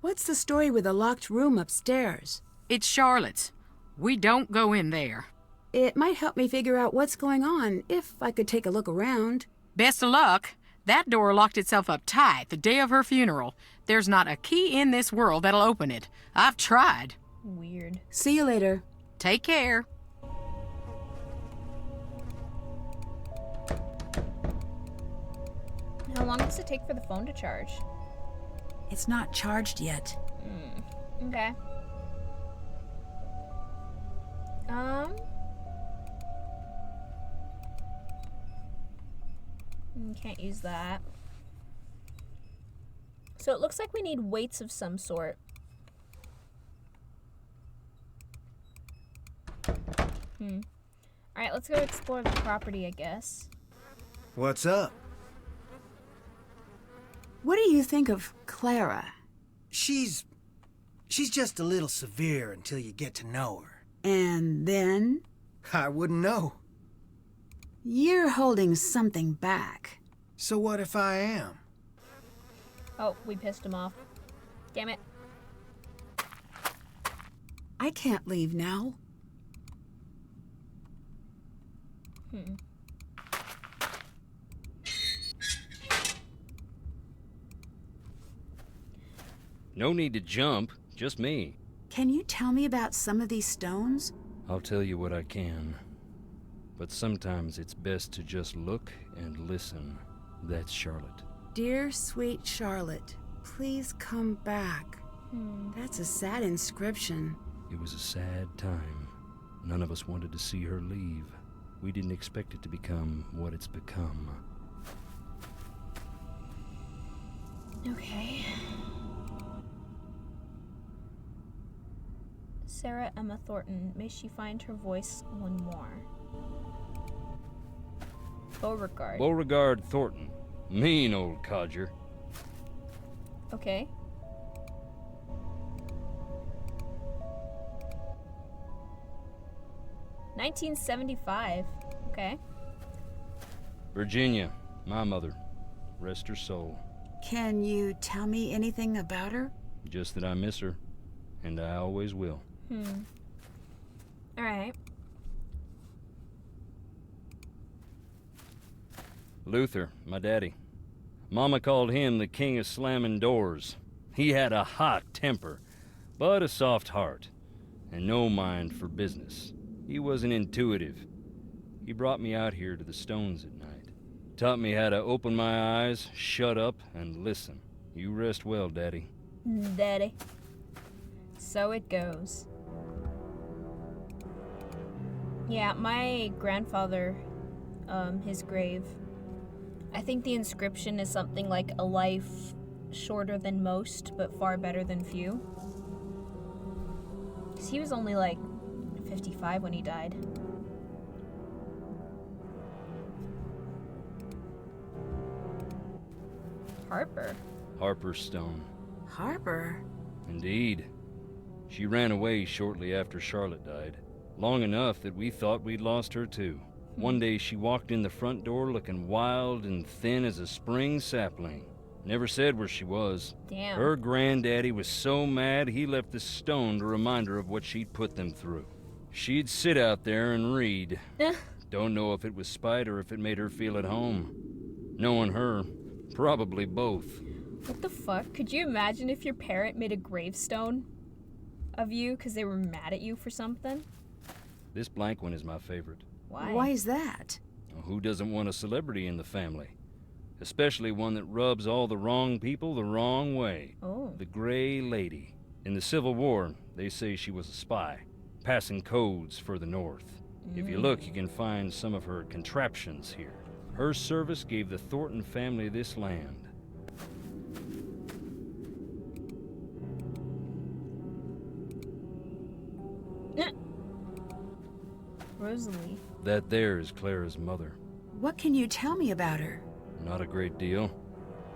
What's the story with the locked room upstairs? It's Charlotte's. We don't go in there. It might help me figure out what's going on if I could take a look around. Best of luck. That door locked itself up tight the day of her funeral. There's not a key in this world that'll open it. I've tried. Weird. See you later. Take care. How long does it take for the phone to charge? It's not charged yet. Okay. Can't use that. So it looks like we need weights of some sort. Alright, let's go explore the property, I guess. What's up? What do you think of Clara? She's just a little severe until you get to know her. And then? I wouldn't know. You're holding something back. So what if I am? Oh, we pissed him off. Damn it. I can't leave now. No need to jump, just me. Can you tell me about some of these stones? I'll tell you what I can. But sometimes it's best to just look and listen. That's Charlotte. Dear sweet Charlotte, please come back. That's a sad inscription. It was a sad time. None of us wanted to see her leave. We didn't expect it to become what it's become. Okay. Sarah Emma Thornton. May she find her voice one more. Beauregard. Beauregard Thornton. Mean old codger. Okay. 1975. Okay. Virginia, my mother. Rest her soul. Can you tell me anything about her? Just that I miss her, and I always will. Alright. Luther, my daddy. Mama called him the king of slamming doors. He had a hot temper, but a soft heart, and no mind for business. He wasn't intuitive. He brought me out here to the stones at night. Taught me how to open my eyes, shut up, and listen. You rest well, Daddy. Daddy. So it goes. Yeah, my grandfather, his grave, I think the inscription is something like a life shorter than most, but far better than few. 'Cause he was only like 55 when he died. Harper. Harper Stone. Harper? Indeed. She ran away shortly after Charlotte died. Long enough that we thought we'd lost her too. One day she walked in the front door looking wild and thin as a spring sapling. Never said where she was. Damn. Her granddaddy was so mad he left the stone to remind her of what she'd put them through. She'd sit out there and read. Don't know if it was spite or if it made her feel at home. Knowing her, probably both. What the fuck? Could you imagine if your parent made a gravestone of you because they were mad at you for something? This blank one is my favorite. Why? Why is that? Who doesn't want a celebrity in the family? Especially one that rubs all the wrong people the wrong way. Oh. The Gray Lady. In the Civil War, they say she was a spy, passing codes for the North. If you look, you can find some of her contraptions here. Her service gave the Thornton family this land. Rosalie. That there is Clara's mother. What can you tell me about her? Not a great deal.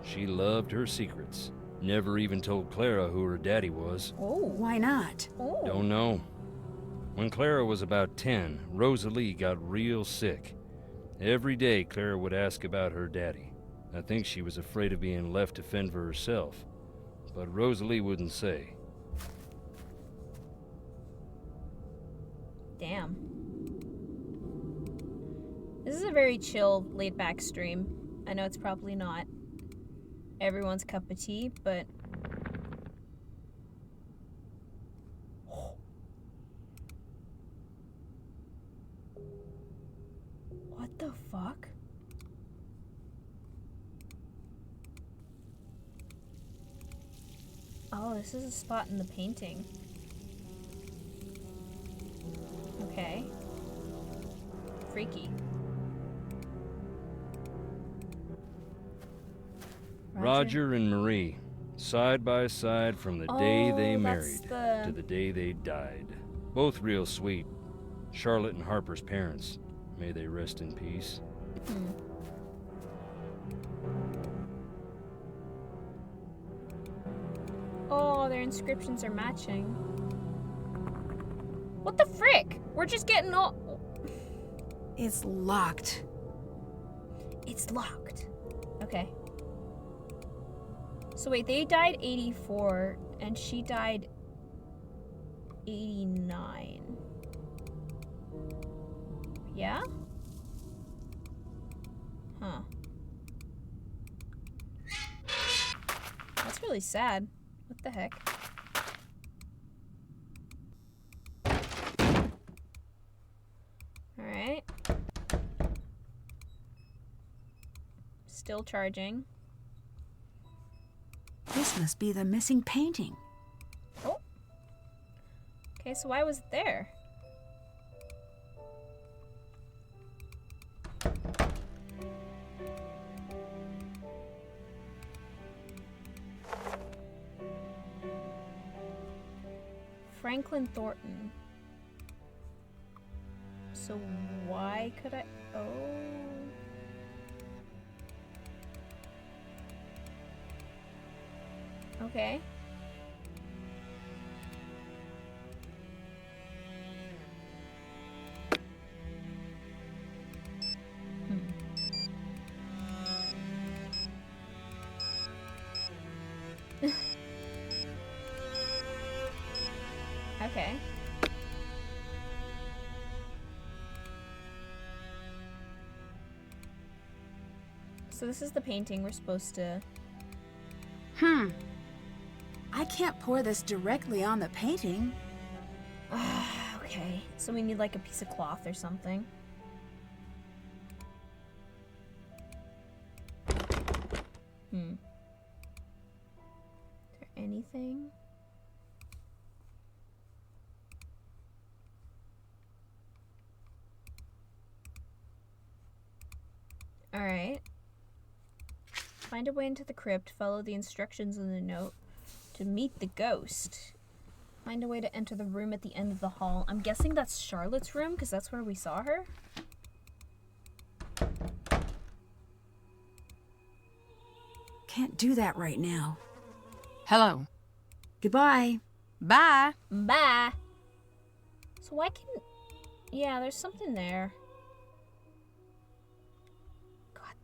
She loved her secrets. Never even told Clara who her daddy was. Oh. Why not? Oh. Don't know. When Clara was about 10, Rosalie got real sick. Every day Clara would ask about her daddy. I think she was afraid of being left to fend for herself. But Rosalie wouldn't say. Damn. This is a very chill, laid-back stream. I know it's probably not everyone's cup of tea, but... What the fuck? Oh, this is a spot in the painting. Okay. Freaky. Roger and Marie, side by side from the day they married to the day they died. Both real sweet. Charlotte and Harper's parents. May they rest in peace. Oh, their inscriptions are matching. What the frick? We're just getting all... It's locked. It's locked. Okay. So wait, they died 84 and she died 89. Yeah? Huh. That's really sad. What the heck? Alright. Still charging. This must be the missing painting. Oh. Okay, so why was it there? Franklin Thornton. So why could I... Oh. Okay. Okay. So this is the painting we're supposed to... I can't pour this directly on the painting. Okay. So we need like a piece of cloth or something. Is there anything? Alright. Find a way into the crypt, follow the instructions in the note to meet the ghost. Find a way to enter the room at the end of the hall. I'm guessing that's Charlotte's room, because that's where we saw her. Can't do that right now. Hello. Goodbye. Bye. Bye. So why can... Yeah, there's something there. God.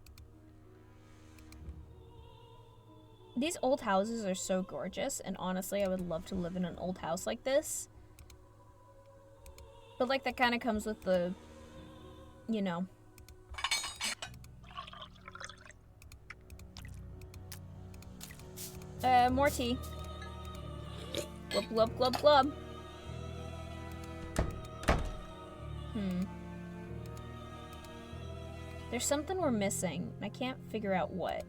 These old houses are so gorgeous, and honestly, I would love to live in an old house like this. But, like, that kind of comes with the... You know... more tea. Glub, glub, glub, glub. There's something we're missing. I can't figure out what.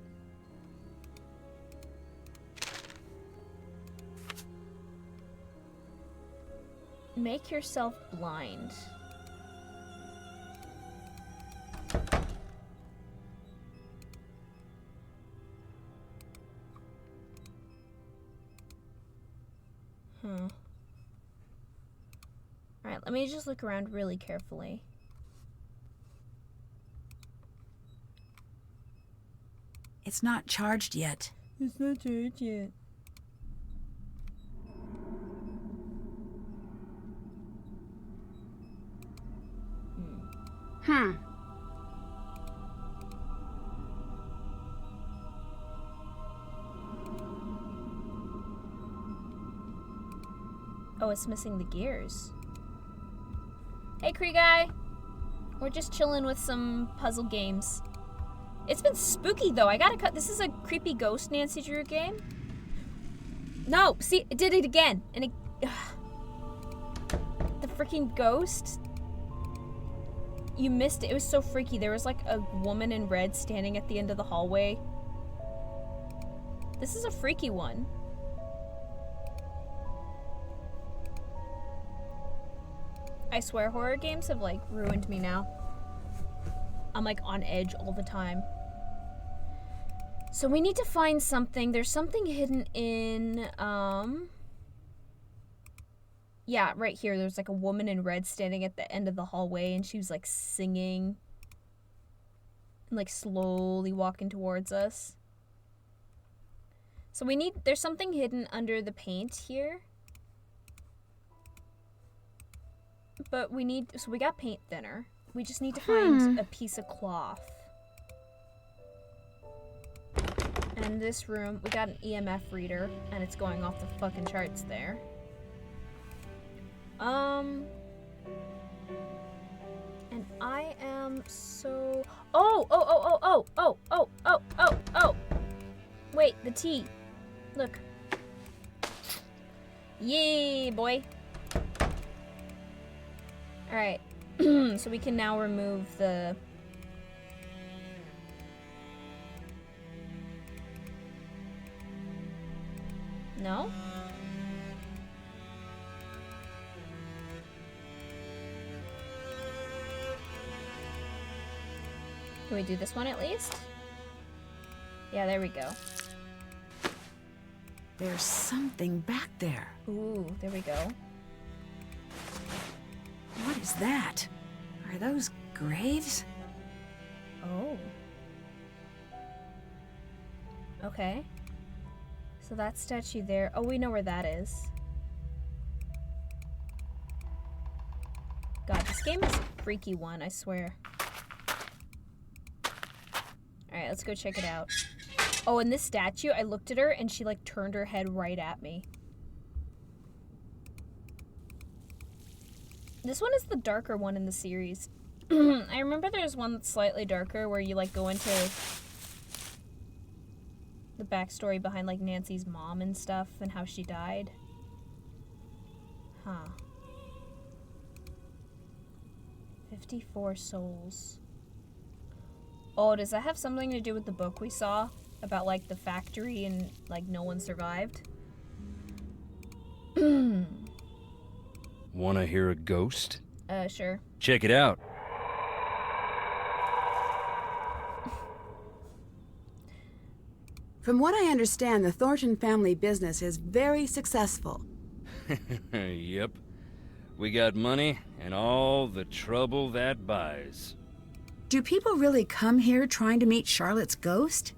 Make yourself blind. Alright, let me just look around really carefully. It's not charged yet. It's not charged yet. Oh, it's missing the gears. Hey, Cree guy. We're just chilling with some puzzle games. It's been spooky, though. I gotta cut. This is a creepy ghost Nancy Drew game. No, see, it did it again. And it... The freaking ghost. You missed it. It was so freaky. There was like a woman in red standing at the end of the hallway. This is a freaky one. I swear horror games have like ruined me now. I'm like on edge all the time. So we need to find something. There's something hidden in, yeah, right here. There's like a woman in red standing at the end of the hallway, and she was like singing and like slowly walking towards us. So there's something hidden under the paint here. But so we got paint thinner. We just need to find a piece of cloth. And this room, we got an EMF reader, and it's going off the fucking charts there. And I am so... Oh! Wait, the tea. Look. Yay, boy. Alright. So we can now remove the... No? Can we do this one at least? Yeah, there we go. There's something back there. Ooh, there we go. What is that? Are those graves? Oh. Okay. So that statue there. Oh, we know where that is. God, this game is a freaky one, I swear. Alright, let's go check it out. Oh, and this statue, I looked at her and she like turned her head right at me. This one is the darker one in the series. I remember there's one that's slightly darker where you, like, go into the backstory behind, like, Nancy's mom and stuff and how she died. Huh. 54 souls. Oh, does that have something to do with the book we saw? About, like, the factory and, like, no one survived? Wanna hear a ghost? Sure. Check it out. From what I understand, the Thornton family business is very successful. Yep. We got money and all the trouble that buys. Do people really come here trying to meet Charlotte's ghost?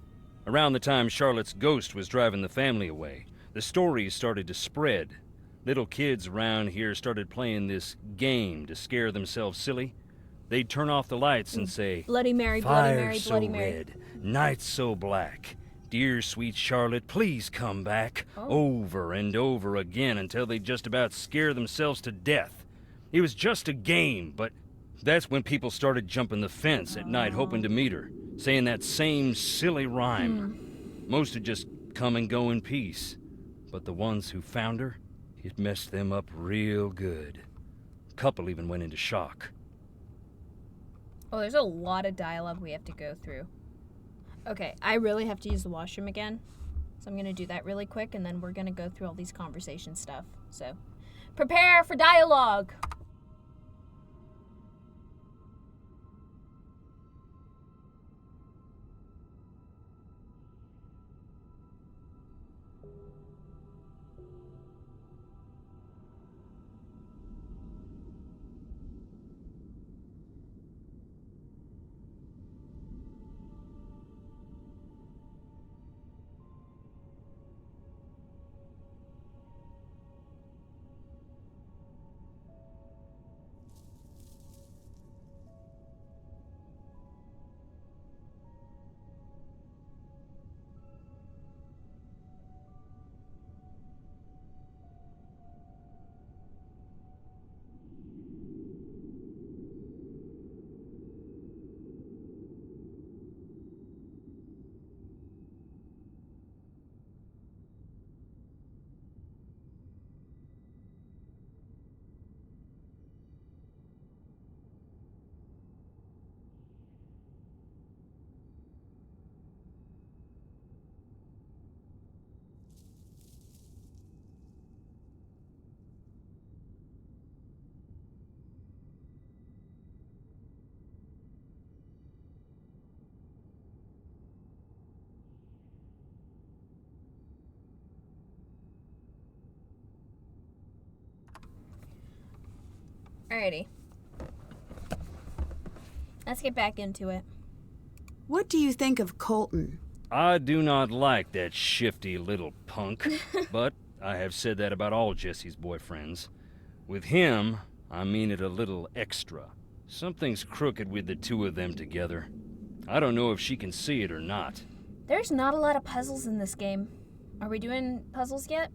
Around the time Charlotte's ghost was driving the family away, the stories started to spread. Little kids around here started playing this game to scare themselves silly. They'd turn off the lights and say, Bloody Mary, Bloody "Fire Mary, so Bloody Mary." red, night so black. Dear sweet Charlotte, please come back." Over and over again until they'd just about scare themselves to death. It was just a game, but that's when people started jumping the fence at night hoping to meet her, saying that same silly rhyme. Most would just come and go in peace, but the ones who found her, it messed them up real good. A couple even went into shock. Oh, there's a lot of dialogue we have to go through. Okay, I really have to use the washroom again. So I'm going to do that really quick, and then we're going to go through all these conversation stuff. So, prepare for dialogue! Alrighty. Let's get back into it. What do you think of Colton? I do not like that shifty little punk, but I have said that about all Jesse's boyfriends. With him, I mean it a little extra. Something's crooked with the two of them together. I don't know if she can see it or not. There's not a lot of puzzles in this game. Are we doing puzzles yet?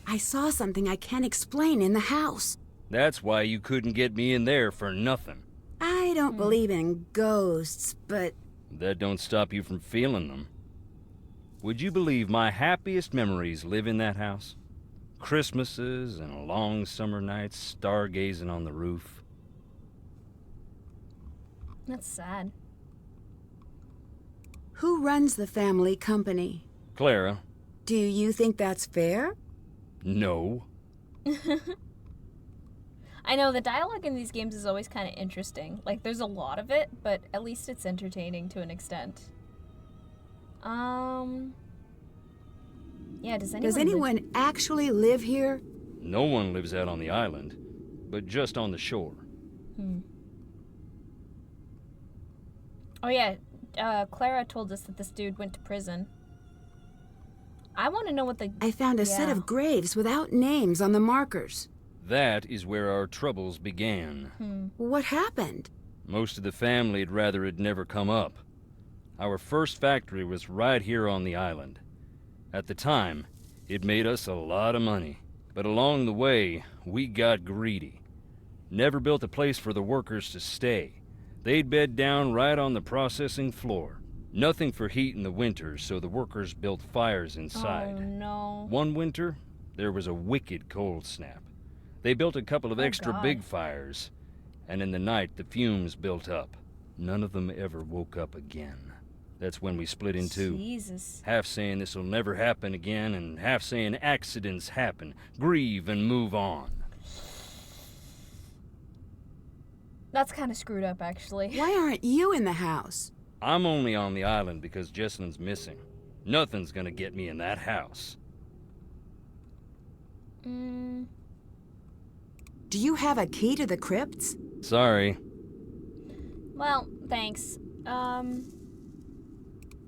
I saw something I can't explain in the house. That's why you couldn't get me in there for nothing. I don't believe in ghosts, but That don't stop you from feeling them. Would you believe my happiest memories live in that house? Christmases and long summer nights stargazing on the roof. That's sad. who runs the family company? Clara. Do you think that's fair? No. I know the dialogue in these games is always kind of interesting. Like, there's a lot of it, but at least it's entertaining to an extent. Yeah, does anyone actually live here? No one lives out on the island, but just on the shore. Oh yeah, Clara told us that this dude went to prison. I want to know what the... I found a set of graves without names on the markers. That is where our troubles began. What happened? Most of the family would rather it never come up. Our first factory was right here on the island. At the time, it made us a lot of money. But along the way, we got greedy. Never built a place for the workers to stay. They'd bed down right on the processing floor. Nothing for heat in the winter, so the workers built fires inside. Oh, no. One winter, there was a wicked cold snap. They built a couple of extra God. big fires, and in the night the fumes built up. None of them ever woke up again. That's when we split in two. Jesus. Half saying this'll never happen again, and half saying accidents happen. Grieve and move on. That's kind of screwed up, actually. Why aren't you in the house? I'm only on the island because Jesselyn's missing. Nothing's gonna get me in that house. Do you have a key to the crypts? Sorry. Well, thanks.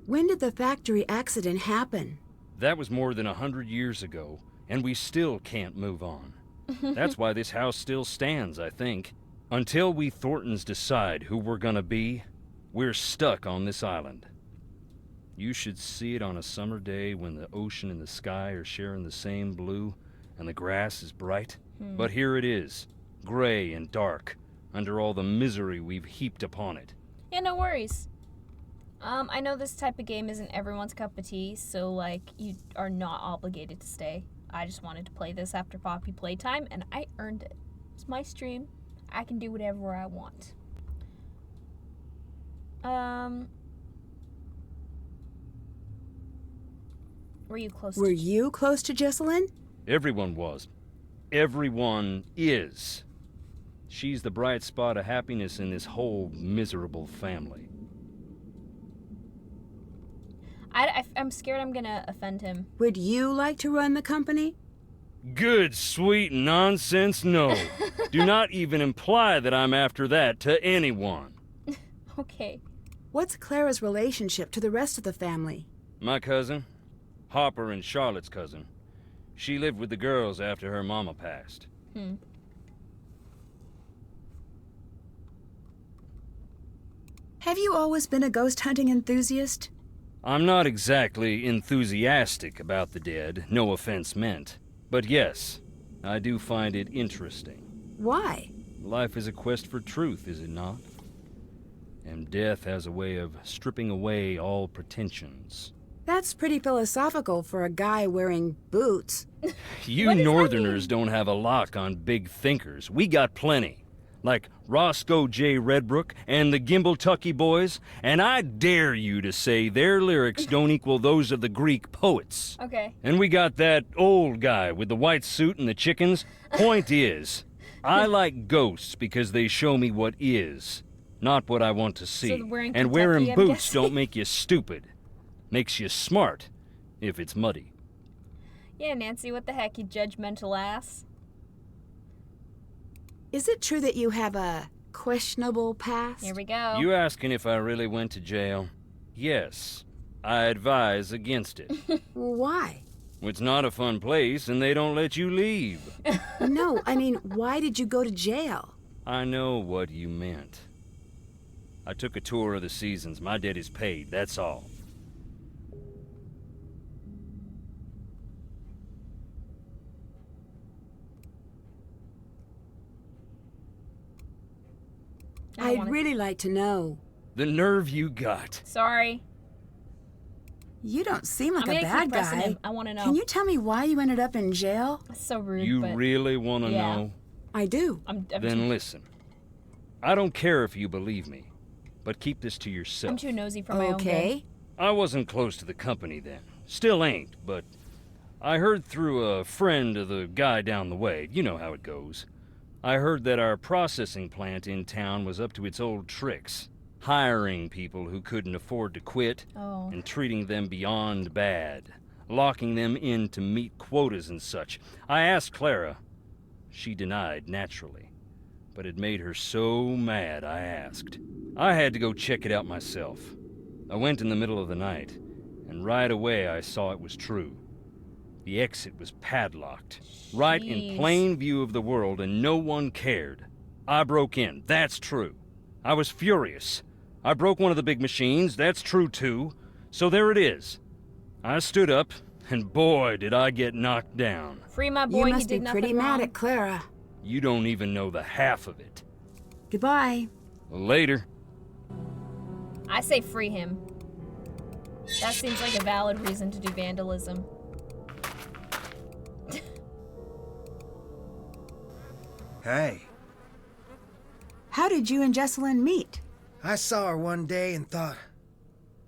When did the factory accident happen? That was more than 100 years ago, and we still can't move on. That's why this house still stands, I think. Until we Thorntons decide who we're gonna be, we're stuck on this island. You should see it on a summer day when the ocean and the sky are sharing the same blue and the grass is bright. But here it is, gray and dark, under all the misery we've heaped upon it. Yeah, no worries. I know this type of game isn't everyone's cup of tea, so, like, you are not obligated to stay. I just wanted to play this after Poppy playtime, and I earned it. It's my stream. I can do whatever I want. Were you close Were to... you close to Jesselyn? Everyone was. Everyone is. She's the bright spot of happiness in this whole miserable family. I'm scared I'm gonna offend him. Would you like to run the company? Good, sweet nonsense, no. Do not even imply that I'm after that to anyone. Okay. What's Clara's relationship to the rest of the family? My cousin, Hopper and Charlotte's cousin. She lived with the girls after her mama passed. Have you always been a ghost hunting enthusiast? I'm not exactly enthusiastic about the dead, no offense meant. But yes, I do find it interesting. Why? Life is a quest for truth, is it not? And death has a way of stripping away all pretensions. That's pretty philosophical for a guy wearing boots. You What does that Northerners mean? don't have a lock on big thinkers. We got plenty. Like Roscoe J. Redbrook and the Gimbaltucky Boys, and I dare you to say their lyrics don't equal those of the Greek poets. Okay. And we got that old guy with the white suit and the chickens. Point is, I like ghosts because they show me what is, not what I want to see. wearing And Kentucky, wearing I'm boots guessing. don't make you stupid. Makes you smart, if it's muddy. Yeah, Nancy, what the heck, you judgmental ass? Is it true that you have a questionable past? Here we go. You asking if I really went to jail? Yes. I advise against it. Why? It's not a fun place, and they don't let you leave. No, I mean, why did you go to jail? I know what you meant. I took a tour of the seasons. My debt is paid, that's all. I don't I'd wanna- really like to know. The nerve you got. Sorry. You don't seem like I'm a gonna bad keep pressing guy. him. I want to know. Can you tell me why you ended up in jail? That's so rude, You but really want to yeah. know? I do. I'm Then listen. I don't care if you believe me, but keep this to yourself. I'm too nosy for my own good. Okay. I wasn't close to the company then. Still ain't, but I heard through a friend of the guy down the way. You know how it goes. I heard that our processing plant in town was up to its old tricks, hiring people who couldn't afford to quit Oh. and treating them beyond bad, locking them in to meet quotas and such. I asked Clara. She denied, naturally. But it made her so mad I asked. I had to go check it out myself. I went in the middle of the night, and right away I saw it was true. The exit was padlocked, right in Jeez. plain view of the world, and no one cared. I broke in, that's true. I was furious. I broke one of the big machines, that's true too. So there it is. I stood up, and boy, did I get knocked down. Free my boy, You he must did be nothing pretty wrong. mad at Clara. You don't even know the half of it. Goodbye. Later. I say free him. That seems like a valid reason to do vandalism. Hey, How did you and Jesselyn meet? I saw her one day and thought,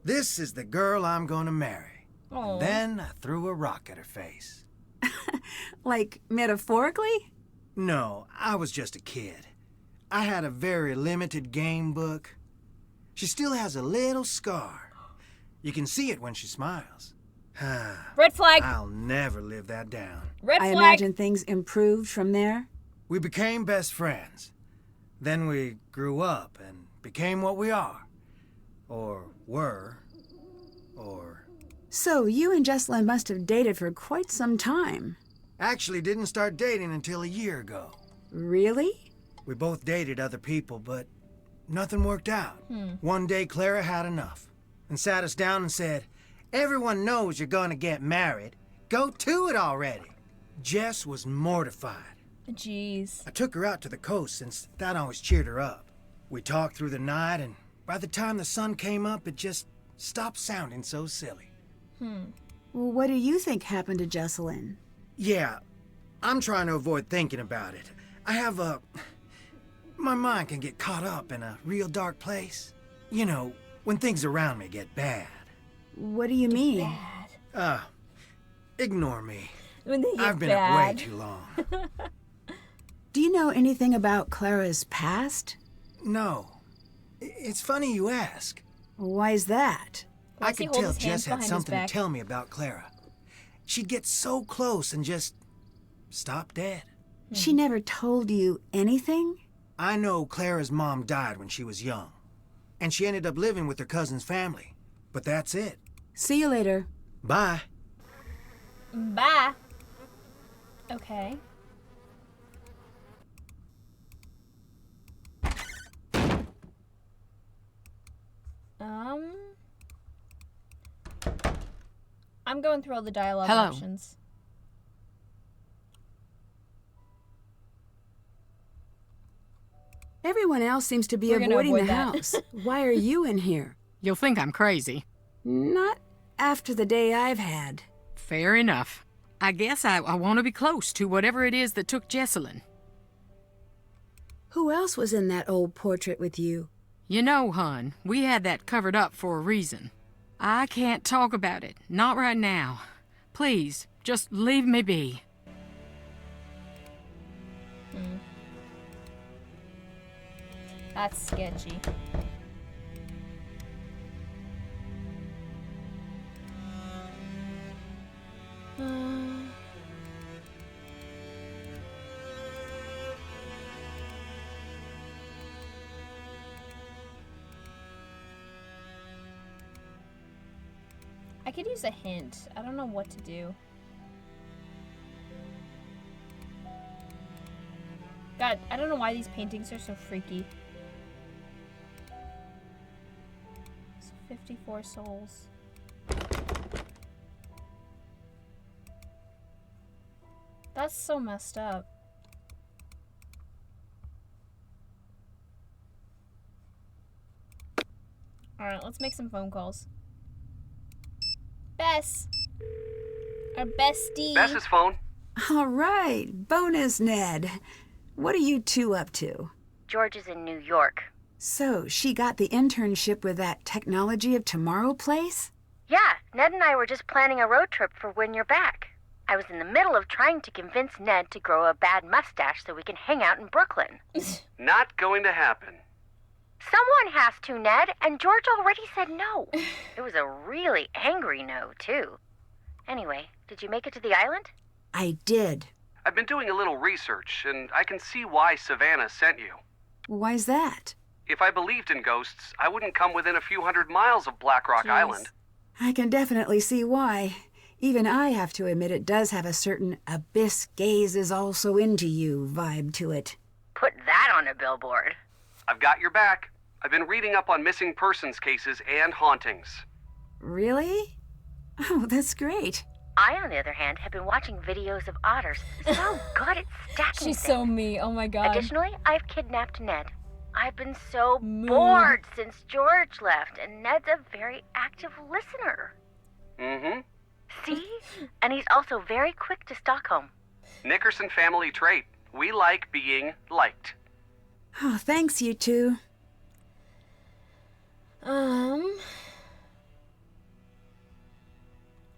this is the girl I'm gonna marry. Aw. Then I threw a rock at her face. Like, metaphorically? No, I was just a kid. I had a very limited game book. She still has a little scar. You can see it when she smiles. Red flag. I'll never live that down. Red I flag. imagine things improved from there. We became best friends. Then we grew up and became what we are. Or were. Or So you and Jesselyn must have dated for quite some time. actually didn't start dating until a year ago. Really? We both dated other people, but nothing worked out. One day, Clara had enough and sat us down and said, everyone knows you're gonna get married. Go to it already. Jess was mortified. Jeez. I took her out to the coast since that always cheered her up. We talked through the night, and by the time the sun came up, it just stopped sounding so silly. Well, what do you think happened to Jesselyn? Yeah, I'm trying to avoid thinking about it. My mind can get caught up in a real dark place. You know, when things around me get bad. What do you mean? Ignore me. When they get I've been bad. up way too long. Do you know anything about Clara's past? No. It's funny you ask. Why's that? Why I does he could hold tell his hands Jess had behind his something to back? tell me about Clara. She'd get so close and just stop dead. She never told you anything? I know Clara's mom died when she was young, and she ended up living with her cousin's family. But that's it. See you later. Bye. Bye. Okay. I'm going through all the dialogue Hello. options. Everyone else seems to be We're gonna avoiding the avoid that. house. Why are you in here? You'll think I'm crazy. Not after the day I've had. Fair enough. I guess I want to be close to whatever it is that took Jesselyn. Who else was in that old portrait with you? You know, hon, we had that covered up for a reason. I can't talk about it. Not right now. Please, just leave me be. That's sketchy. I could use a hint. I don't know what to do. God, I don't know why these paintings are so freaky. 54 souls. That's so messed up. Alright, let's make some phone calls. Bess! Our bestie! Bess's phone. All right, bonus Ned. What are you two up to? George is in New York. So, she got the internship with that Technology of Tomorrow place? Yeah, Ned and I were just planning a road trip for when you're back. I was in the middle of trying to convince Ned to grow a bad mustache so we can hang out in Brooklyn. Not going to happen. Someone has to, Ned, and George already said no. It was a really angry no, too. Anyway, did you make it to the island? I did. I've been doing a little research, and I can see why Savannah sent you. Why's that? If I believed in ghosts, I wouldn't come within a few hundred miles of Black Rock Jeez. Island. I can definitely see why. Even I have to admit it does have a certain abyss gaze is also into you vibe to it. Put that on a billboard. I've got your back. I've been reading up on missing persons cases and hauntings. Really? Oh, that's great. I, on the other hand, have been watching videos of otters. So good at stacking She's things. so me. Oh my god. Additionally, I've kidnapped Ned. I've been so Mood. bored since George left, and Ned's a very active listener. Mm-hmm. See? And he's also very quick to Stockholm. Nickerson family trait. We like being liked. Oh, thanks, you two.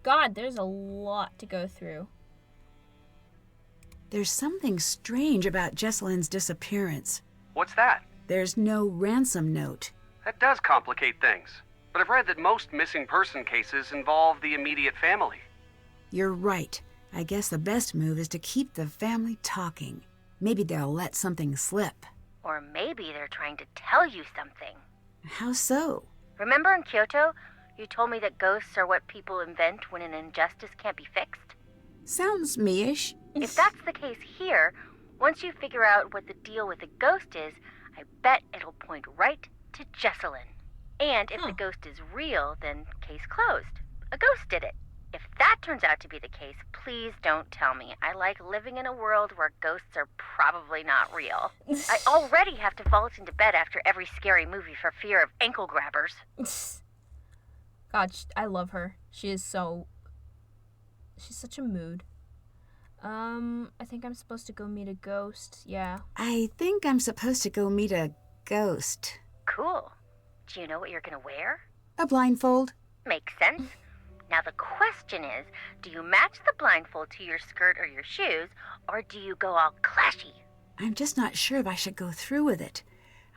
God, there's a lot to go through. There's something strange about Jesselyn's disappearance. What's that? There's no ransom note. That does complicate things. But I've read that most missing person cases involve the immediate family. You're right. I guess the best move is to keep the family talking. Maybe they'll let something slip. Or maybe they're trying to tell you something. How so? Remember in Kyoto, you told me that ghosts are what people invent when an injustice can't be fixed? Sounds me-ish. If that's the case here, once you figure out what the deal with the ghost is, I bet it'll point right to Jesselyn. And if the ghost is real, then case closed. A ghost did it. If that turns out to be the case, please don't tell me. I like living in a world where ghosts are probably not real. I already have to vault into bed after every scary movie for fear of ankle grabbers. God, I love her. She's such a mood. I think I'm supposed to go meet a ghost. Yeah. I think I'm supposed to go meet a ghost. Cool. Do you know what you're gonna wear? A blindfold? Makes sense. Now the question is, do you match the blindfold to your skirt or your shoes, or do you go all clashy? I'm just not sure if I should go through with it.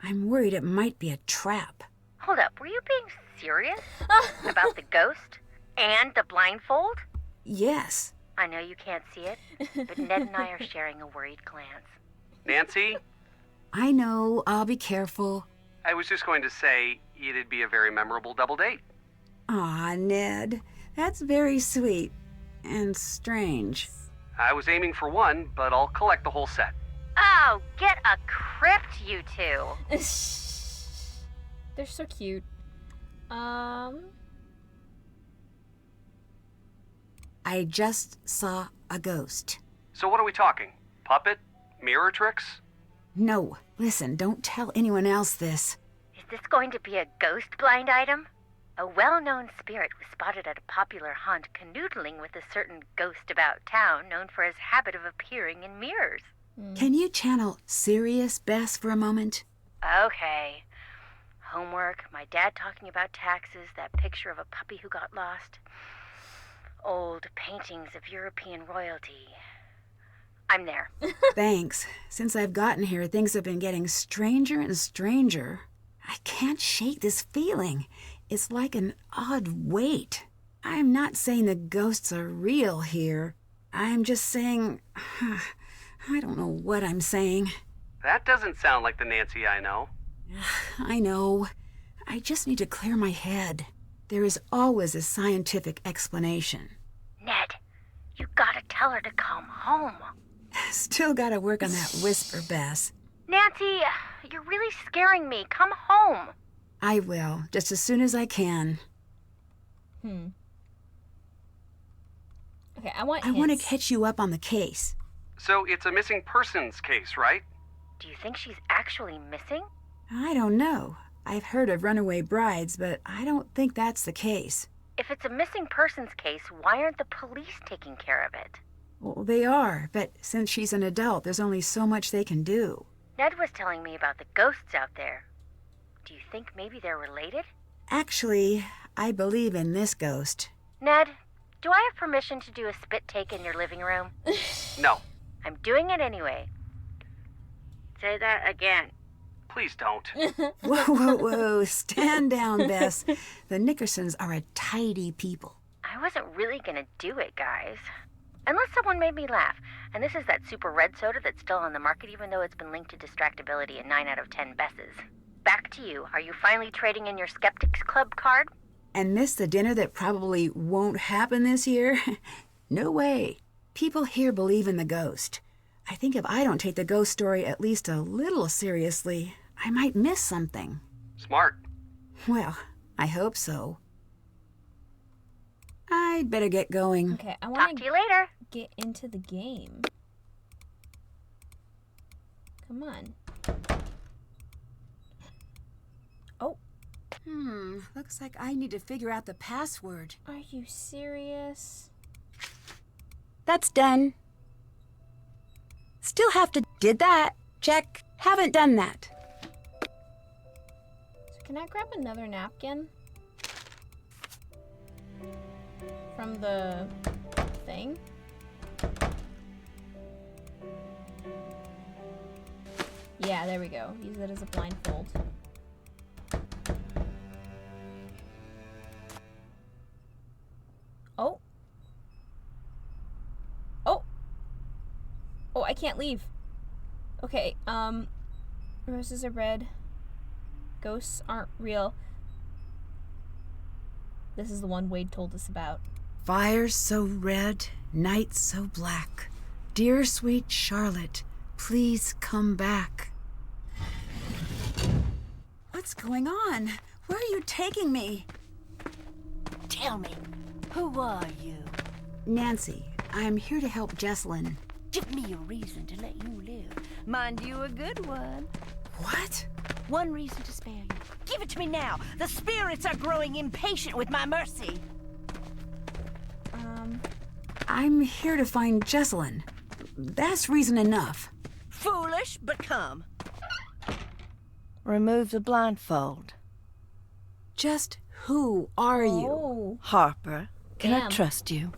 I'm worried it might be a trap. Hold up, were you being serious about the ghost and the blindfold? Yes. I know you can't see it, but Ned and I are sharing a worried glance. Nancy? I know. I'll be careful. I was just going to say it'd be a very memorable double date. Aw, Ned. That's very sweet. And strange. I was aiming for one, but I'll collect the whole set. Oh, get a crypt, you two. They're so cute. I just saw a ghost. So what are we talking? Puppet? Mirror tricks? No, listen, don't tell anyone else this. Is this going to be a ghost blind item? A well-known spirit was spotted at a popular haunt canoodling with a certain ghost about town known for his habit of appearing in mirrors. Can you channel Sirius Bess for a moment? Okay. Homework, my dad talking about taxes, that picture of a puppy who got lost. Old paintings of European royalty. I'm there. Thanks. Since I've gotten here, things have been getting stranger and stranger. I can't shake this feeling. It's like an odd weight. I'm not saying the ghosts are real here. I'm just saying... I don't know what I'm saying. That doesn't sound like the Nancy I know. I know. I just need to clear my head. There is always a scientific explanation. Ned, you gotta tell her to come home. Still gotta work on that whisper, Bess. Nancy, you're really scaring me. Come home. I will, just as soon as I can. Okay, I want to catch you up on the case. So it's a missing persons case, right? Do you think she's actually missing? I don't know. I've heard of runaway brides, but I don't think that's the case. If it's a missing persons case, why aren't the police taking care of it? Well, they are, but since she's an adult, there's only so much they can do. Ned was telling me about the ghosts out there. Do you think maybe they're related? Actually, I believe in this ghost. Ned, do I have permission to do a spit take in your living room? No. I'm doing it anyway. Say that again. Please don't. Whoa. Stand down, Bess. The Nickersons are a tidy people. I wasn't really gonna do it, guys. Unless someone made me laugh. And this is that super red soda that's still on the market, even though it's been linked to distractibility in 9 out of 10 Besses. Back to you. Are you finally trading in your Skeptics Club card? And miss the dinner that probably won't happen this year? No way. People here believe in the ghost. I think if I don't take the ghost story at least a little seriously, I might miss something. Smart. Well, I hope so. I'd better get going. Okay, I Talk want to to you later. get into the game. Come on. Oh, Looks like I need to figure out the password. are you serious? That's done. Still have to... Did that. Check. Haven't done that. So can I grab another napkin? From the thing? Yeah, there we go. Use it as a blindfold. Oh. Oh. Oh, I can't leave. Okay, roses are red. Ghosts aren't real. This is the one Wade told us about. Fire so red, night so black. Dear sweet Charlotte, please come back. What's going on? Where are you taking me? Tell me, who are you? Nancy, I'm here to help Jessalyn. Give me a reason to let you live. Mind you, a good one. What? One reason to spare you. Give it to me now. The spirits are growing impatient with my mercy. I'm here to find Jessalyn. That's reason enough. Foolish, but come. Remove the blindfold. Just who are you? Oh. Harper, can I Damn. trust you?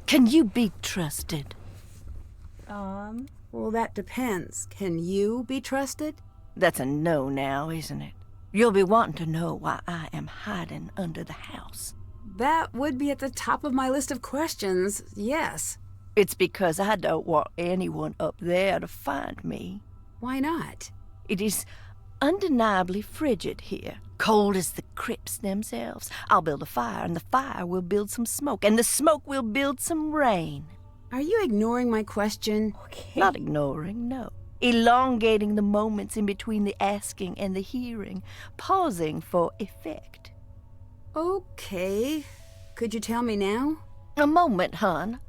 Can you be trusted? Well, that depends. Can you be trusted? That's a no now, isn't it? You'll be wanting to know why I am hiding under the house. That would be at the top of my list of questions, yes. It's because I don't want anyone up there to find me. Why not? It is undeniably frigid here, cold as the crypts themselves. I'll build a fire, and the fire will build some smoke, and the smoke will build some rain. Are you ignoring my question? Okay. Not ignoring, no. Elongating the moments in between the asking and the hearing, pausing for effect. Okay. Could you tell me now? A moment, hon.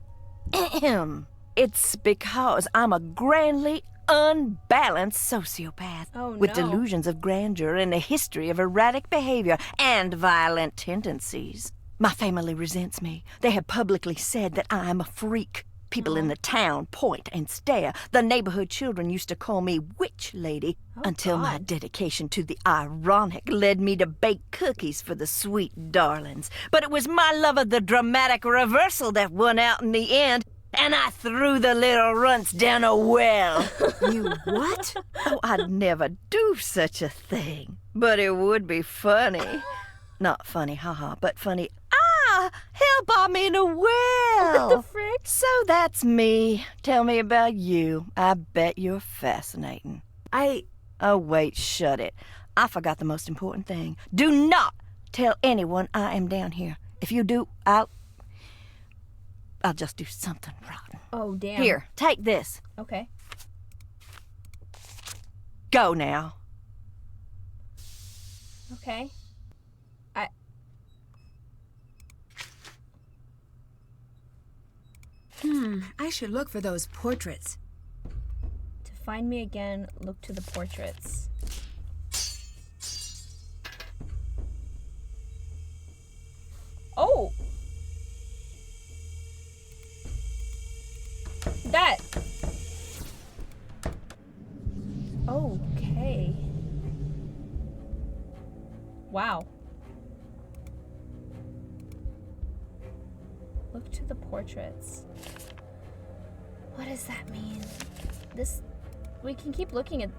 Ahem. It's because I'm a grandly unbalanced sociopath Oh, with no. delusions of grandeur and a history of erratic behavior and violent tendencies. My family resents me. They have publicly said that I'm a freak. People in the town point and stare. The neighborhood children used to call me Witch Lady until my dedication to the ironic led me to bake cookies for the sweet darlings. But it was my love of the dramatic reversal that won out in the end, and I threw the little runts down a well. You what? Oh, I'd never do such a thing. But it would be funny. Not funny, haha, but funny. Help, I'm in a well. What the frick? So that's me. Tell me about you. I bet you're fascinating. Oh, wait, shut it. I forgot the most important thing. Do not tell anyone I am down here. If you do, I'll just do something rotten. Oh, damn. Here, take this. Okay. Go now. Okay. I should look for those portraits. To find me again, look to the portraits. Oh! That! Okay. Wow. Look to the portraits. What does that mean? We can keep looking at...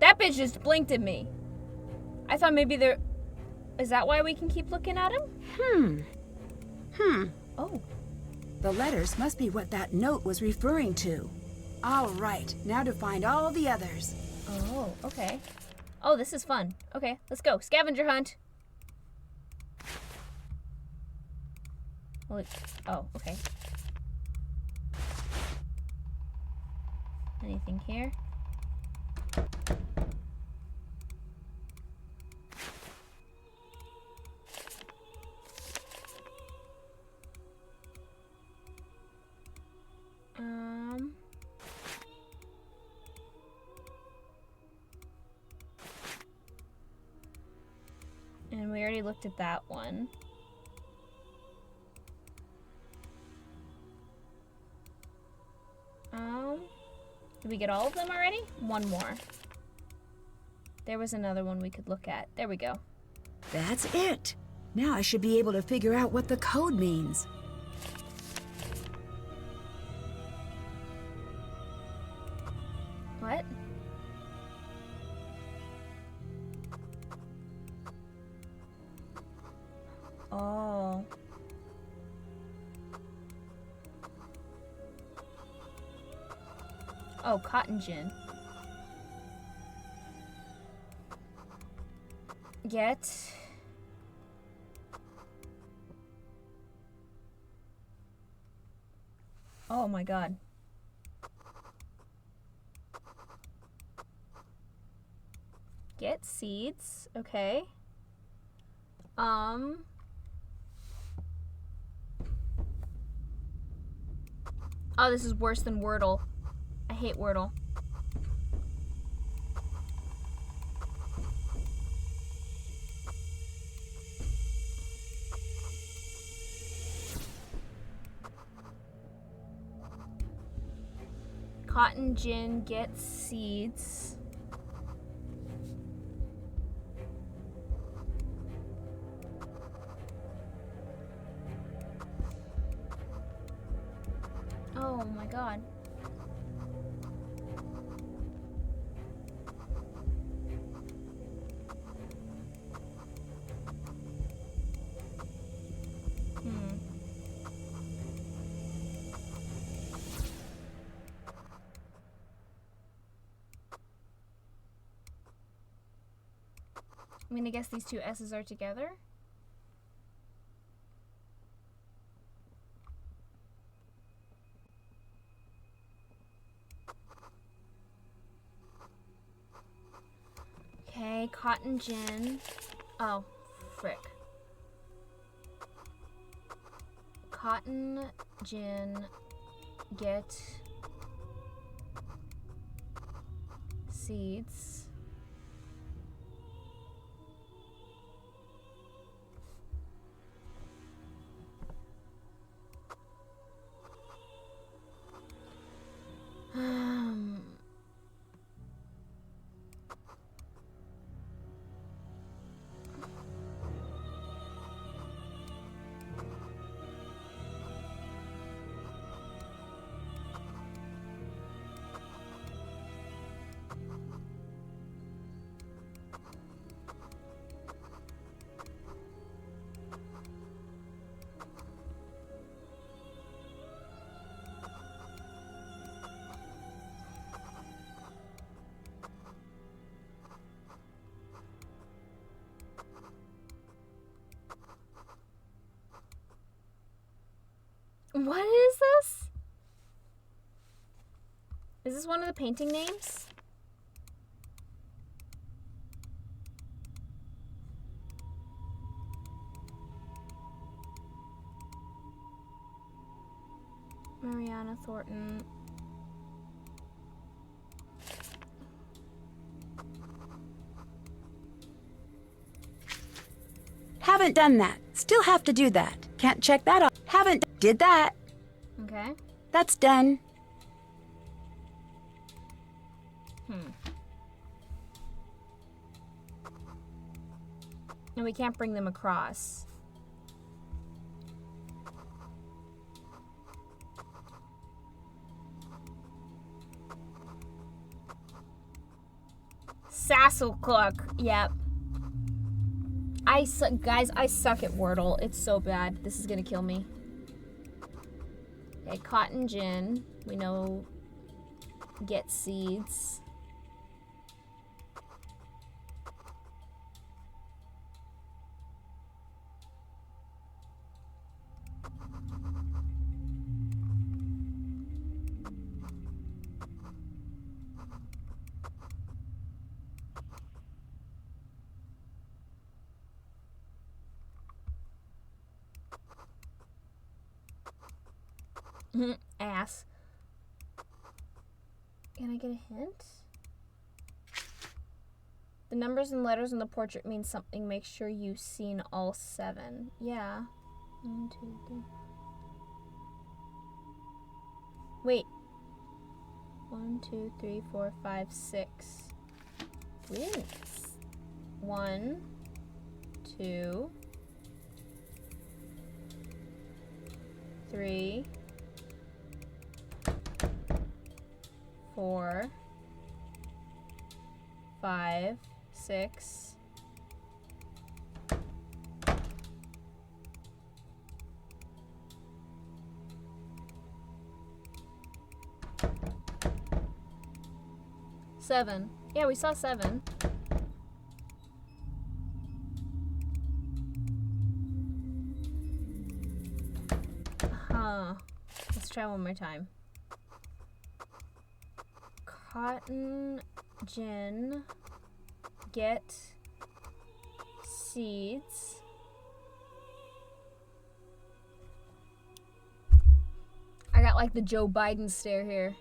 That bitch just blinked at me. I thought maybe there... Is that why we can keep looking at him? Oh. The letters must be what that note was referring to. All right, now to find all the others. Oh, okay. Oh, this is fun. Okay, let's go. Scavenger hunt. Oh, okay. Anything here? looked at that one. Did we get all of them already? One more. There was another one we could look at. There we go. That's it. Now I should be able to figure out what the code means. What? Oh. Oh, cotton gin. Get... Oh my god. Get seeds, okay. Oh, this is worse than Wordle. I hate Wordle. Cotton gin, get seeds. Oh my god. I'm gonna guess these two S's are together. Okay, cotton gin. Oh, frick. Cotton gin, get seeds. What is this? Is this one of the painting names? Mariana Thornton. Haven't done that. Still have to do that. Can't check that off. Haven't did that. Okay. That's done. And we can't bring them across. Sasselcluck. Yep. Guys, I suck at Wordle. It's so bad. This is gonna kill me. Okay, cotton gin. We know get seeds. Ass. Can I get a hint? The numbers and letters on the portrait mean something. Make sure you've seen all 7. Yeah. 1, 2, 3. Wait. 1, 2, 3, 4, 5, 6. Ooh. 1, 2, 3, 4, 5, 6. Seven. Yeah, we saw 7. Huh. Let's try one more time. Cotton gin. Get seeds. I got like the Joe Biden stare here.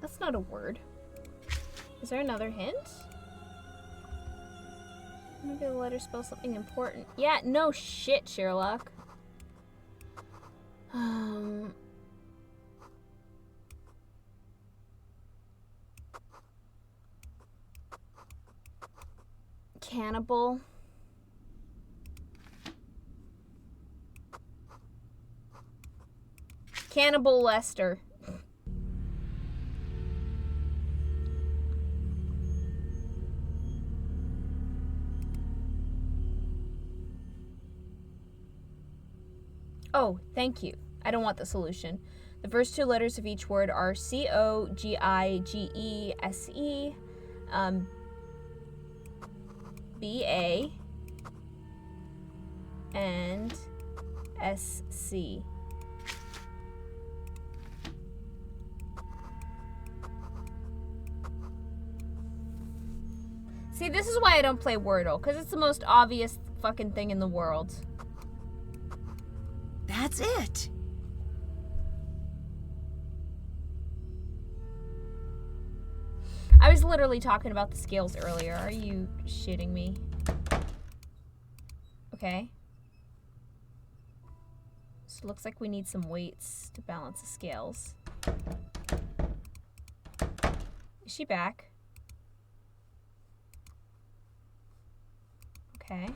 That's not a word. Is there another hint? Maybe the letter spells something important. Yeah, no shit, Sherlock. Cannibal. Cannibal Lester. Oh, thank you. I don't want the solution. The first 2 letters of each word are C-O-G-I-G-E-S-E, B-A, and S-C. See, this is why I don't play Wordle, because it's the most obvious fucking thing in the world. That's it. I was literally talking about the scales earlier. Are you shitting me? Okay. So it looks like we need some weights to balance the scales. Is she back? Okay.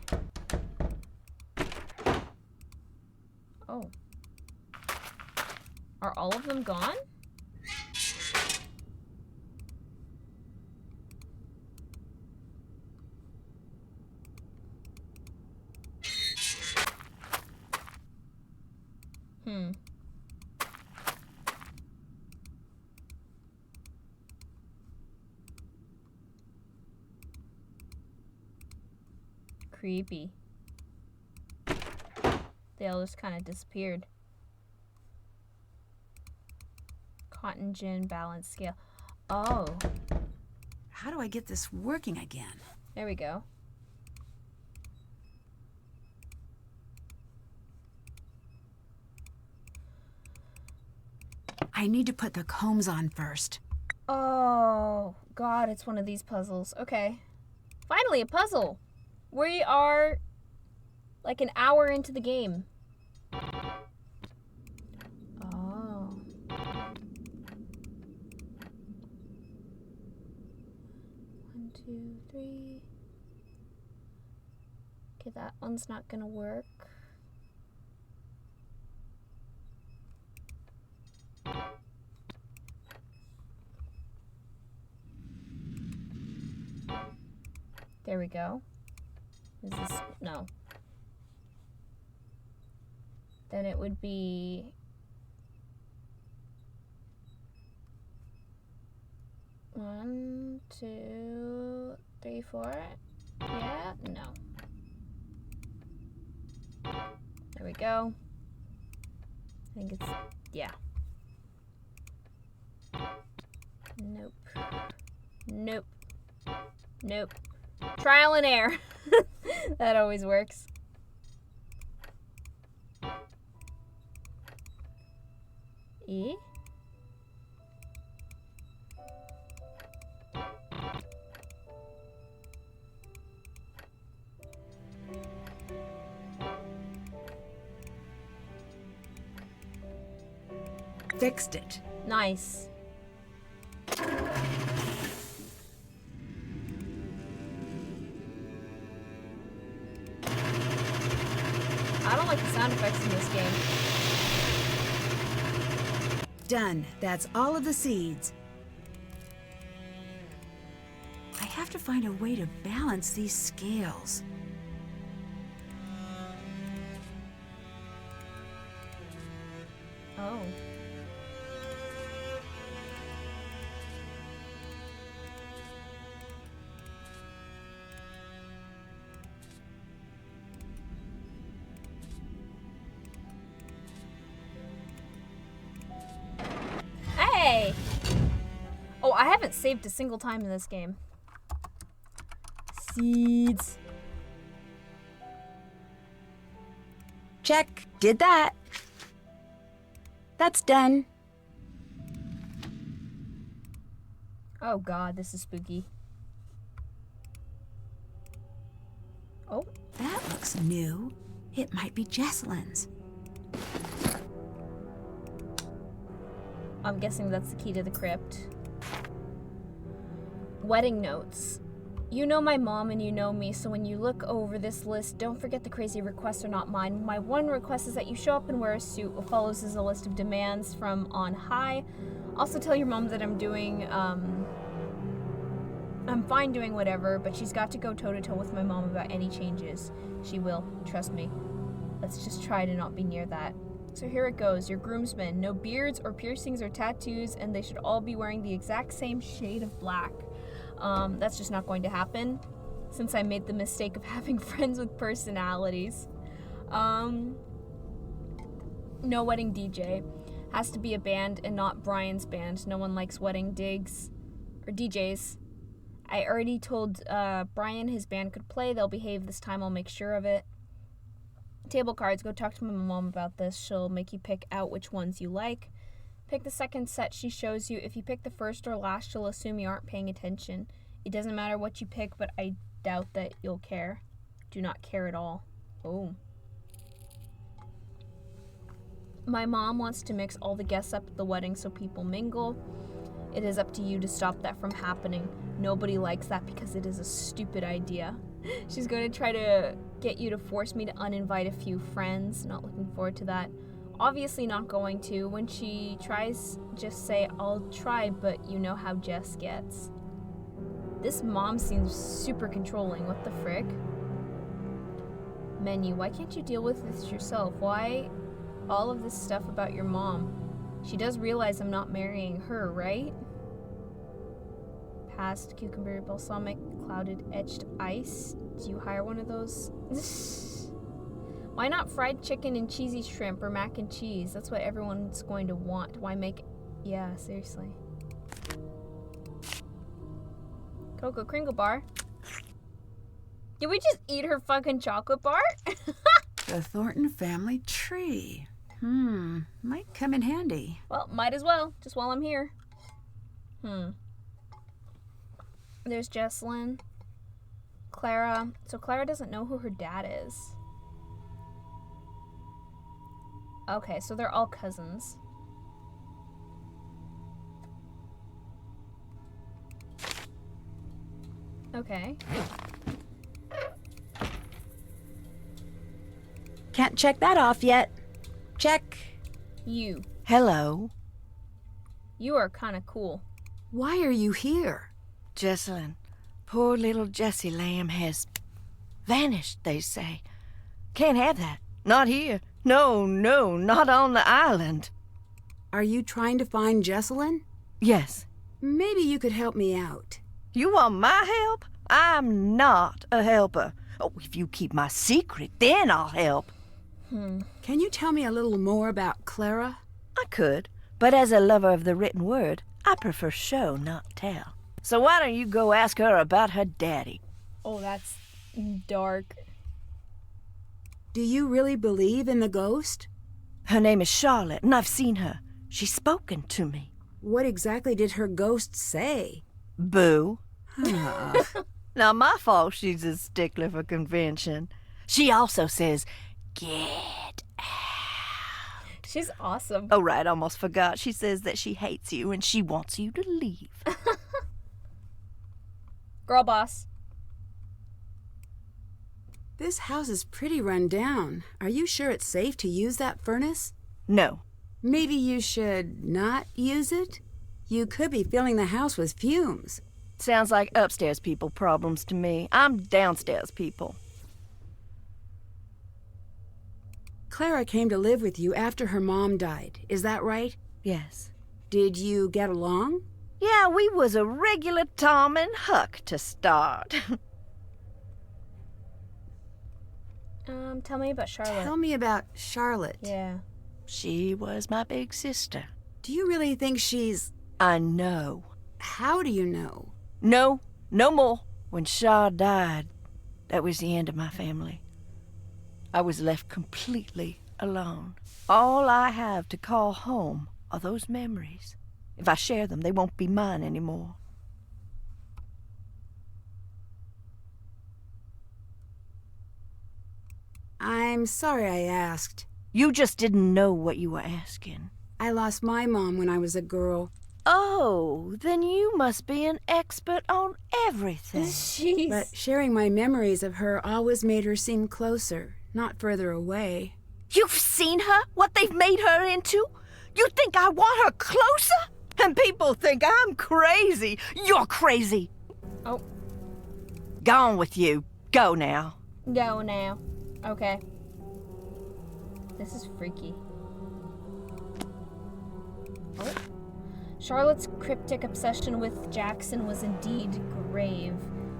Oh. Are all of them gone? Creepy. They all just kind of disappeared. Cotton gin balance scale. Oh. How do I get this working again? There we go. I need to put the combs on first. Oh, God, it's one of these puzzles. Okay. Finally, a puzzle. We are like an hour into the game. Oh. 1, 2, 3. Okay, that one's not gonna work. There we go. Is this... no. Then it would be... One, two, three, four. Yeah, no. There we go. I think it's... yeah. Nope. Nope. Nope. Trial and error. That always works. E? Fixed it. Nice. I don't like the sound effects in this game. Done. That's all of the seeds. I have to find a way to balance these scales. Oh. Hey! Oh, I haven't saved a single time in this game. Seeds. Check. Did that. That's done. Oh god, this is spooky. Oh. That looks new. It might be Jesselyn's. I'm guessing that's the key to the crypt. Wedding notes. You know my mom and you know me, so when you look over this list, don't forget the crazy requests are not mine. My one request is that you show up and wear a suit. What follows is a list of demands from on high. Also tell your mom that I'm fine doing whatever, but she's got to go toe-to-toe with my mom about any changes. She will, trust me. Let's just try to not be near that. So here it goes, your groomsmen. No beards or piercings or tattoos, and they should all be wearing the exact same shade of black. That's just not going to happen, since I made the mistake of having friends with personalities. No wedding DJ. Has to be a band and not Brian's band. No one likes wedding digs or DJs. I already told Brian his band could play. They'll behave this time. I'll make sure of it. Table cards. Go talk to my mom about this. She'll make you pick out which ones you like. Pick the second set she shows you. If you pick the first or last, she'll assume you aren't paying attention. It doesn't matter what you pick, but I doubt that you'll care. Do not care at all. Oh. My mom wants to mix all the guests up at the wedding so people mingle. It is up to you to stop that from happening. Nobody likes that because it is a stupid idea. She's going to try to get you to force me to uninvite a few friends. Not looking forward to that. Obviously not going to. When she tries, just say, I'll try, but you know how Jess gets. This mom seems super controlling. What the frick? Menu. Why can't you deal with this yourself? Why all of this stuff about your mom? She does realize I'm not marrying her, right? Past cucumber, balsamic, clouded, etched ice. Do you hire one of those? Why not fried chicken and cheesy shrimp or mac and cheese? That's what everyone's going to want. Why make... Yeah, seriously. Cocoa Kringle bar. Did we just eat her fucking chocolate bar? The Thornton family tree. Might come in handy. Well, might as well, just while I'm here. There's Jesselyn. Clara. So Clara doesn't know who her dad is. Okay, so they're all cousins. Okay. Can't check that off yet. Check. You. Hello. You are kind of cool. Why are you here? Jesselyn, poor little Jessie Lamb has vanished, they say. Can't have that. Not here. No, not on the island. Are you trying to find Jesselyn? Yes. Maybe you could help me out. You want my help? I'm not a helper. Oh, if you keep my secret, then I'll help. Can you tell me a little more about Clara? I could, but as a lover of the written word, I prefer show, not tell. So why don't you go ask her about her daddy? Oh, that's dark. Do you really believe in the ghost? Her name is Charlotte, and I've seen her. She's spoken to me. What exactly did her ghost say? Boo. Not my fault she's a stickler for convention. She also says, get out. She's awesome. Oh, right, almost forgot. She says that she hates you and she wants you to leave. Girl boss. This house is pretty run down. Are you sure it's safe to use that furnace? No. Maybe you should not use it? You could be filling the house with fumes. Sounds like upstairs people problems to me. I'm downstairs people. Clara came to live with you after her mom died. Is that right? Yes. Did you get along? Yeah, we was a regular Tom and Huck to start. Tell me about Charlotte. Tell me about Charlotte. Yeah. She was my big sister. Do you really think she's... I know. How do you know? No more. When Shaw died, that was the end of my family. I was left completely alone. All I have to call home are those memories. If I share them, they won't be mine anymore. I'm sorry I asked. You just didn't know what you were asking. I lost my mom when I was a girl. Oh, then you must be an expert on everything. Jeez. But sharing my memories of her always made her seem closer, not further away. You've seen her? What they've made her into? You think I want her closer? And people think I'm crazy. You're crazy. Oh. Gone with you. Go now. Go now. Okay. This is freaky. Oh. Charlotte's cryptic obsession with Jackson was indeed grave.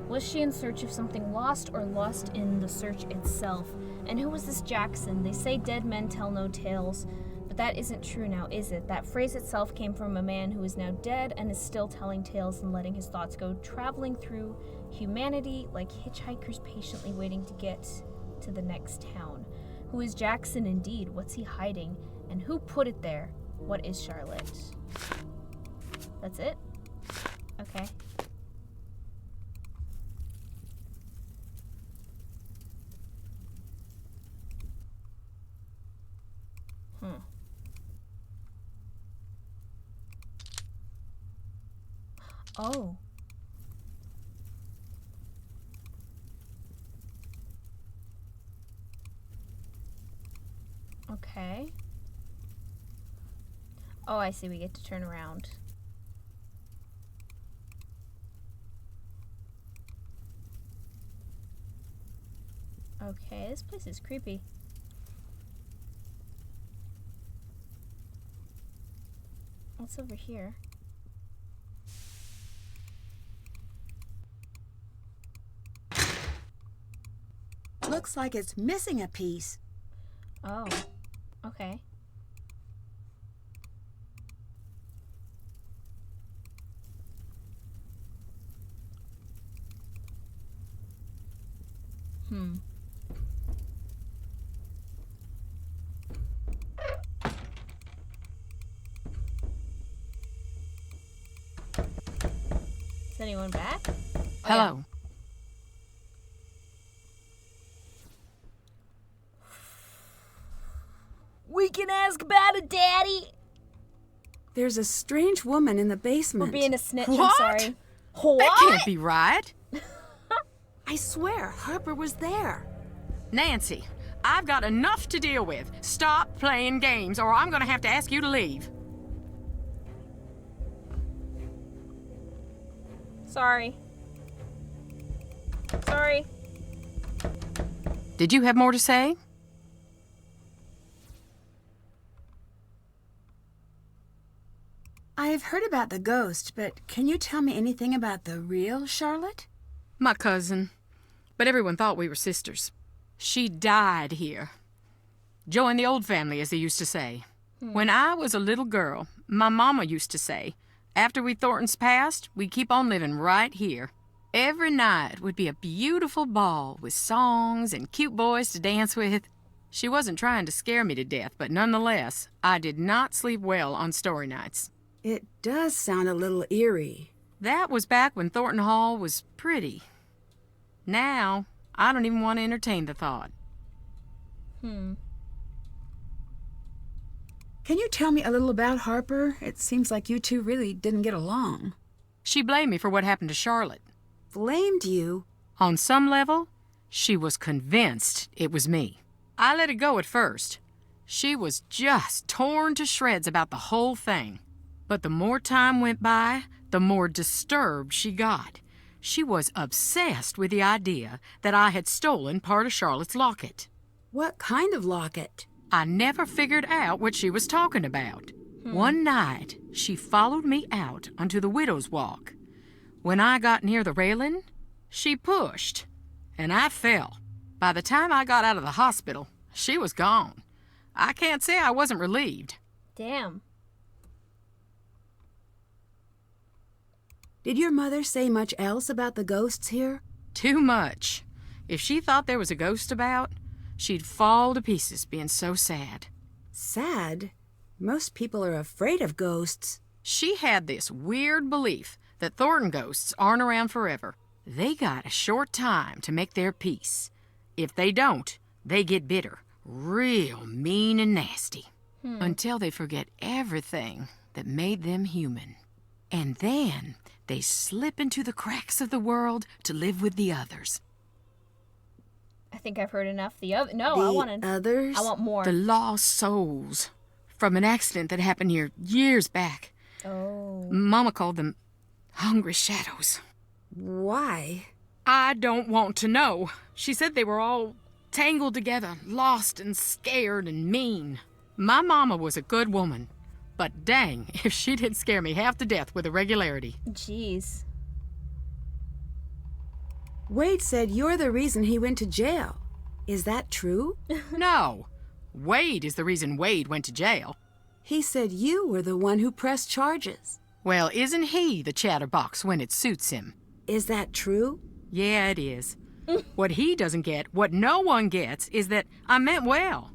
Was she in search of something lost or lost in the search itself? And who was this Jackson? They say dead men tell no tales, but that isn't true now, is it? That phrase itself came from a man who is now dead and is still telling tales and letting his thoughts go traveling through humanity like hitchhikers patiently waiting to get to the next town. Who is Jackson indeed? What's he hiding? And who put it there? What is Charlotte? That's it? Okay. Oh. Okay. Oh, I see. We get to turn around. Okay, this place is creepy. What's over here? Looks like it's missing a piece. Oh, okay. Is anyone back? Oh, Hello. We can ask about it, Daddy. There's a strange woman in the basement. We're being a snitch. What? I'm sorry. What? That can't be right. I swear, Harper was there. Nancy, I've got enough to deal with. Stop playing games, or I'm going to have to ask you to leave. Sorry. Sorry. Did you have more to say? I've heard about the ghost, but can you tell me anything about the real Charlotte? My cousin. But everyone thought we were sisters. She died here. Joined the old family, as they used to say. When I was a little girl, my mama used to say, after we Thorntons passed, we'd keep on living right here. Every night would be a beautiful ball with songs and cute boys to dance with. She wasn't trying to scare me to death, but nonetheless, I did not sleep well on story nights. It does sound a little eerie. That was back when Thornton Hall was pretty. Now, I don't even want to entertain the thought. Can you tell me a little about Harper? It seems like you two really didn't get along. She blamed me for what happened to Charlotte. Blamed you? On some level, she was convinced it was me. I let it go at first. She was just torn to shreds about the whole thing. But the more time went by, the more disturbed she got. She was obsessed with the idea that I had stolen part of Charlotte's locket. What kind of locket? I never figured out what she was talking about. One night, she followed me out onto the widow's walk. When I got near the railing, she pushed, and I fell. By the time I got out of the hospital, she was gone. I can't say I wasn't relieved. Damn. Did your mother say much else about the ghosts here? Too much. If she thought there was a ghost about, she'd fall to pieces being so sad. Sad? Most people are afraid of ghosts. She had this weird belief that Thornton ghosts aren't around forever. They got a short time to make their peace. If they don't, they get bitter, real mean and nasty, until they forget everything that made them human. And then they slip into the cracks of the world to live with the others. I think I've heard enough. I wanted others? I want more. The lost souls from an accident that happened here years back. Oh. Mama called them hungry shadows. Why? I don't want to know. She said they were all tangled together, lost and scared and mean. My mama was a good woman, but dang if she didn't scare me half to death with a regularity. Jeez. Wade said you're the reason he went to jail. Is that true? No. Wade is the reason Wade went to jail. He said you were the one who pressed charges. Well, isn't he the chatterbox when it suits him? Is that true? Yeah, it is. What he doesn't get, what no one gets, is that I meant well.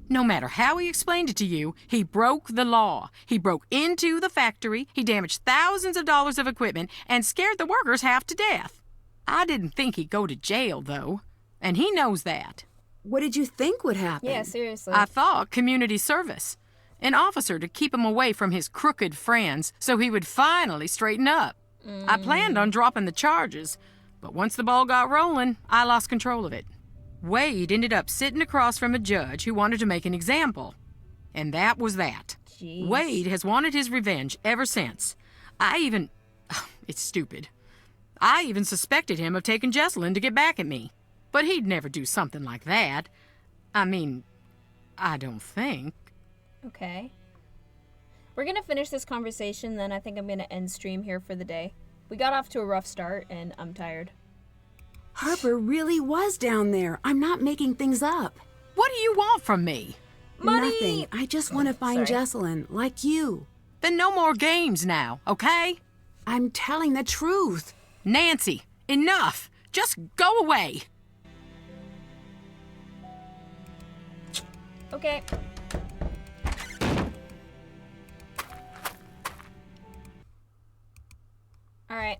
No matter how he explained it to you, he broke the law. He broke into the factory, he damaged thousands of dollars of equipment, and scared the workers half to death. I didn't think he'd go to jail, though, and he knows that. What did you think would happen? Yeah, seriously. I thought community service. An officer to keep him away from his crooked friends so he would finally straighten up. I planned on dropping the charges, but once the ball got rolling, I lost control of it. Wade ended up sitting across from a judge who wanted to make an example. And that was that. Jeez. Wade has wanted his revenge ever since. It's stupid. I even suspected him of taking Jesselyn to get back at me. But he'd never do something like that. I mean, I don't think. Okay. We're gonna finish this conversation, then I think I'm gonna end stream here for the day. We got off to a rough start, and I'm tired. Harper really was down there. I'm not making things up. What do you want from me? Money! Nothing. I just want to find sorry. Jesselyn, like you. Then no more games now, okay? I'm telling the truth. Nancy, enough. Just go away. Okay. Alright.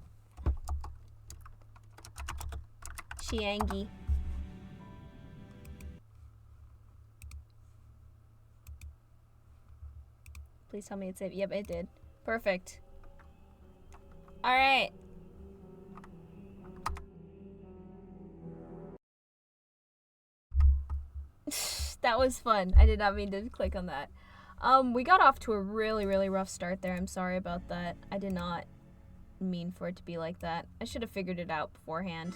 Chiangi. Please tell me it's it. Yep, it did. Perfect. Alright. That was fun. I did not mean to click on that. We got off to a really, really rough start there. I'm sorry about that. I did not mean for it to be like that. I should have figured it out beforehand.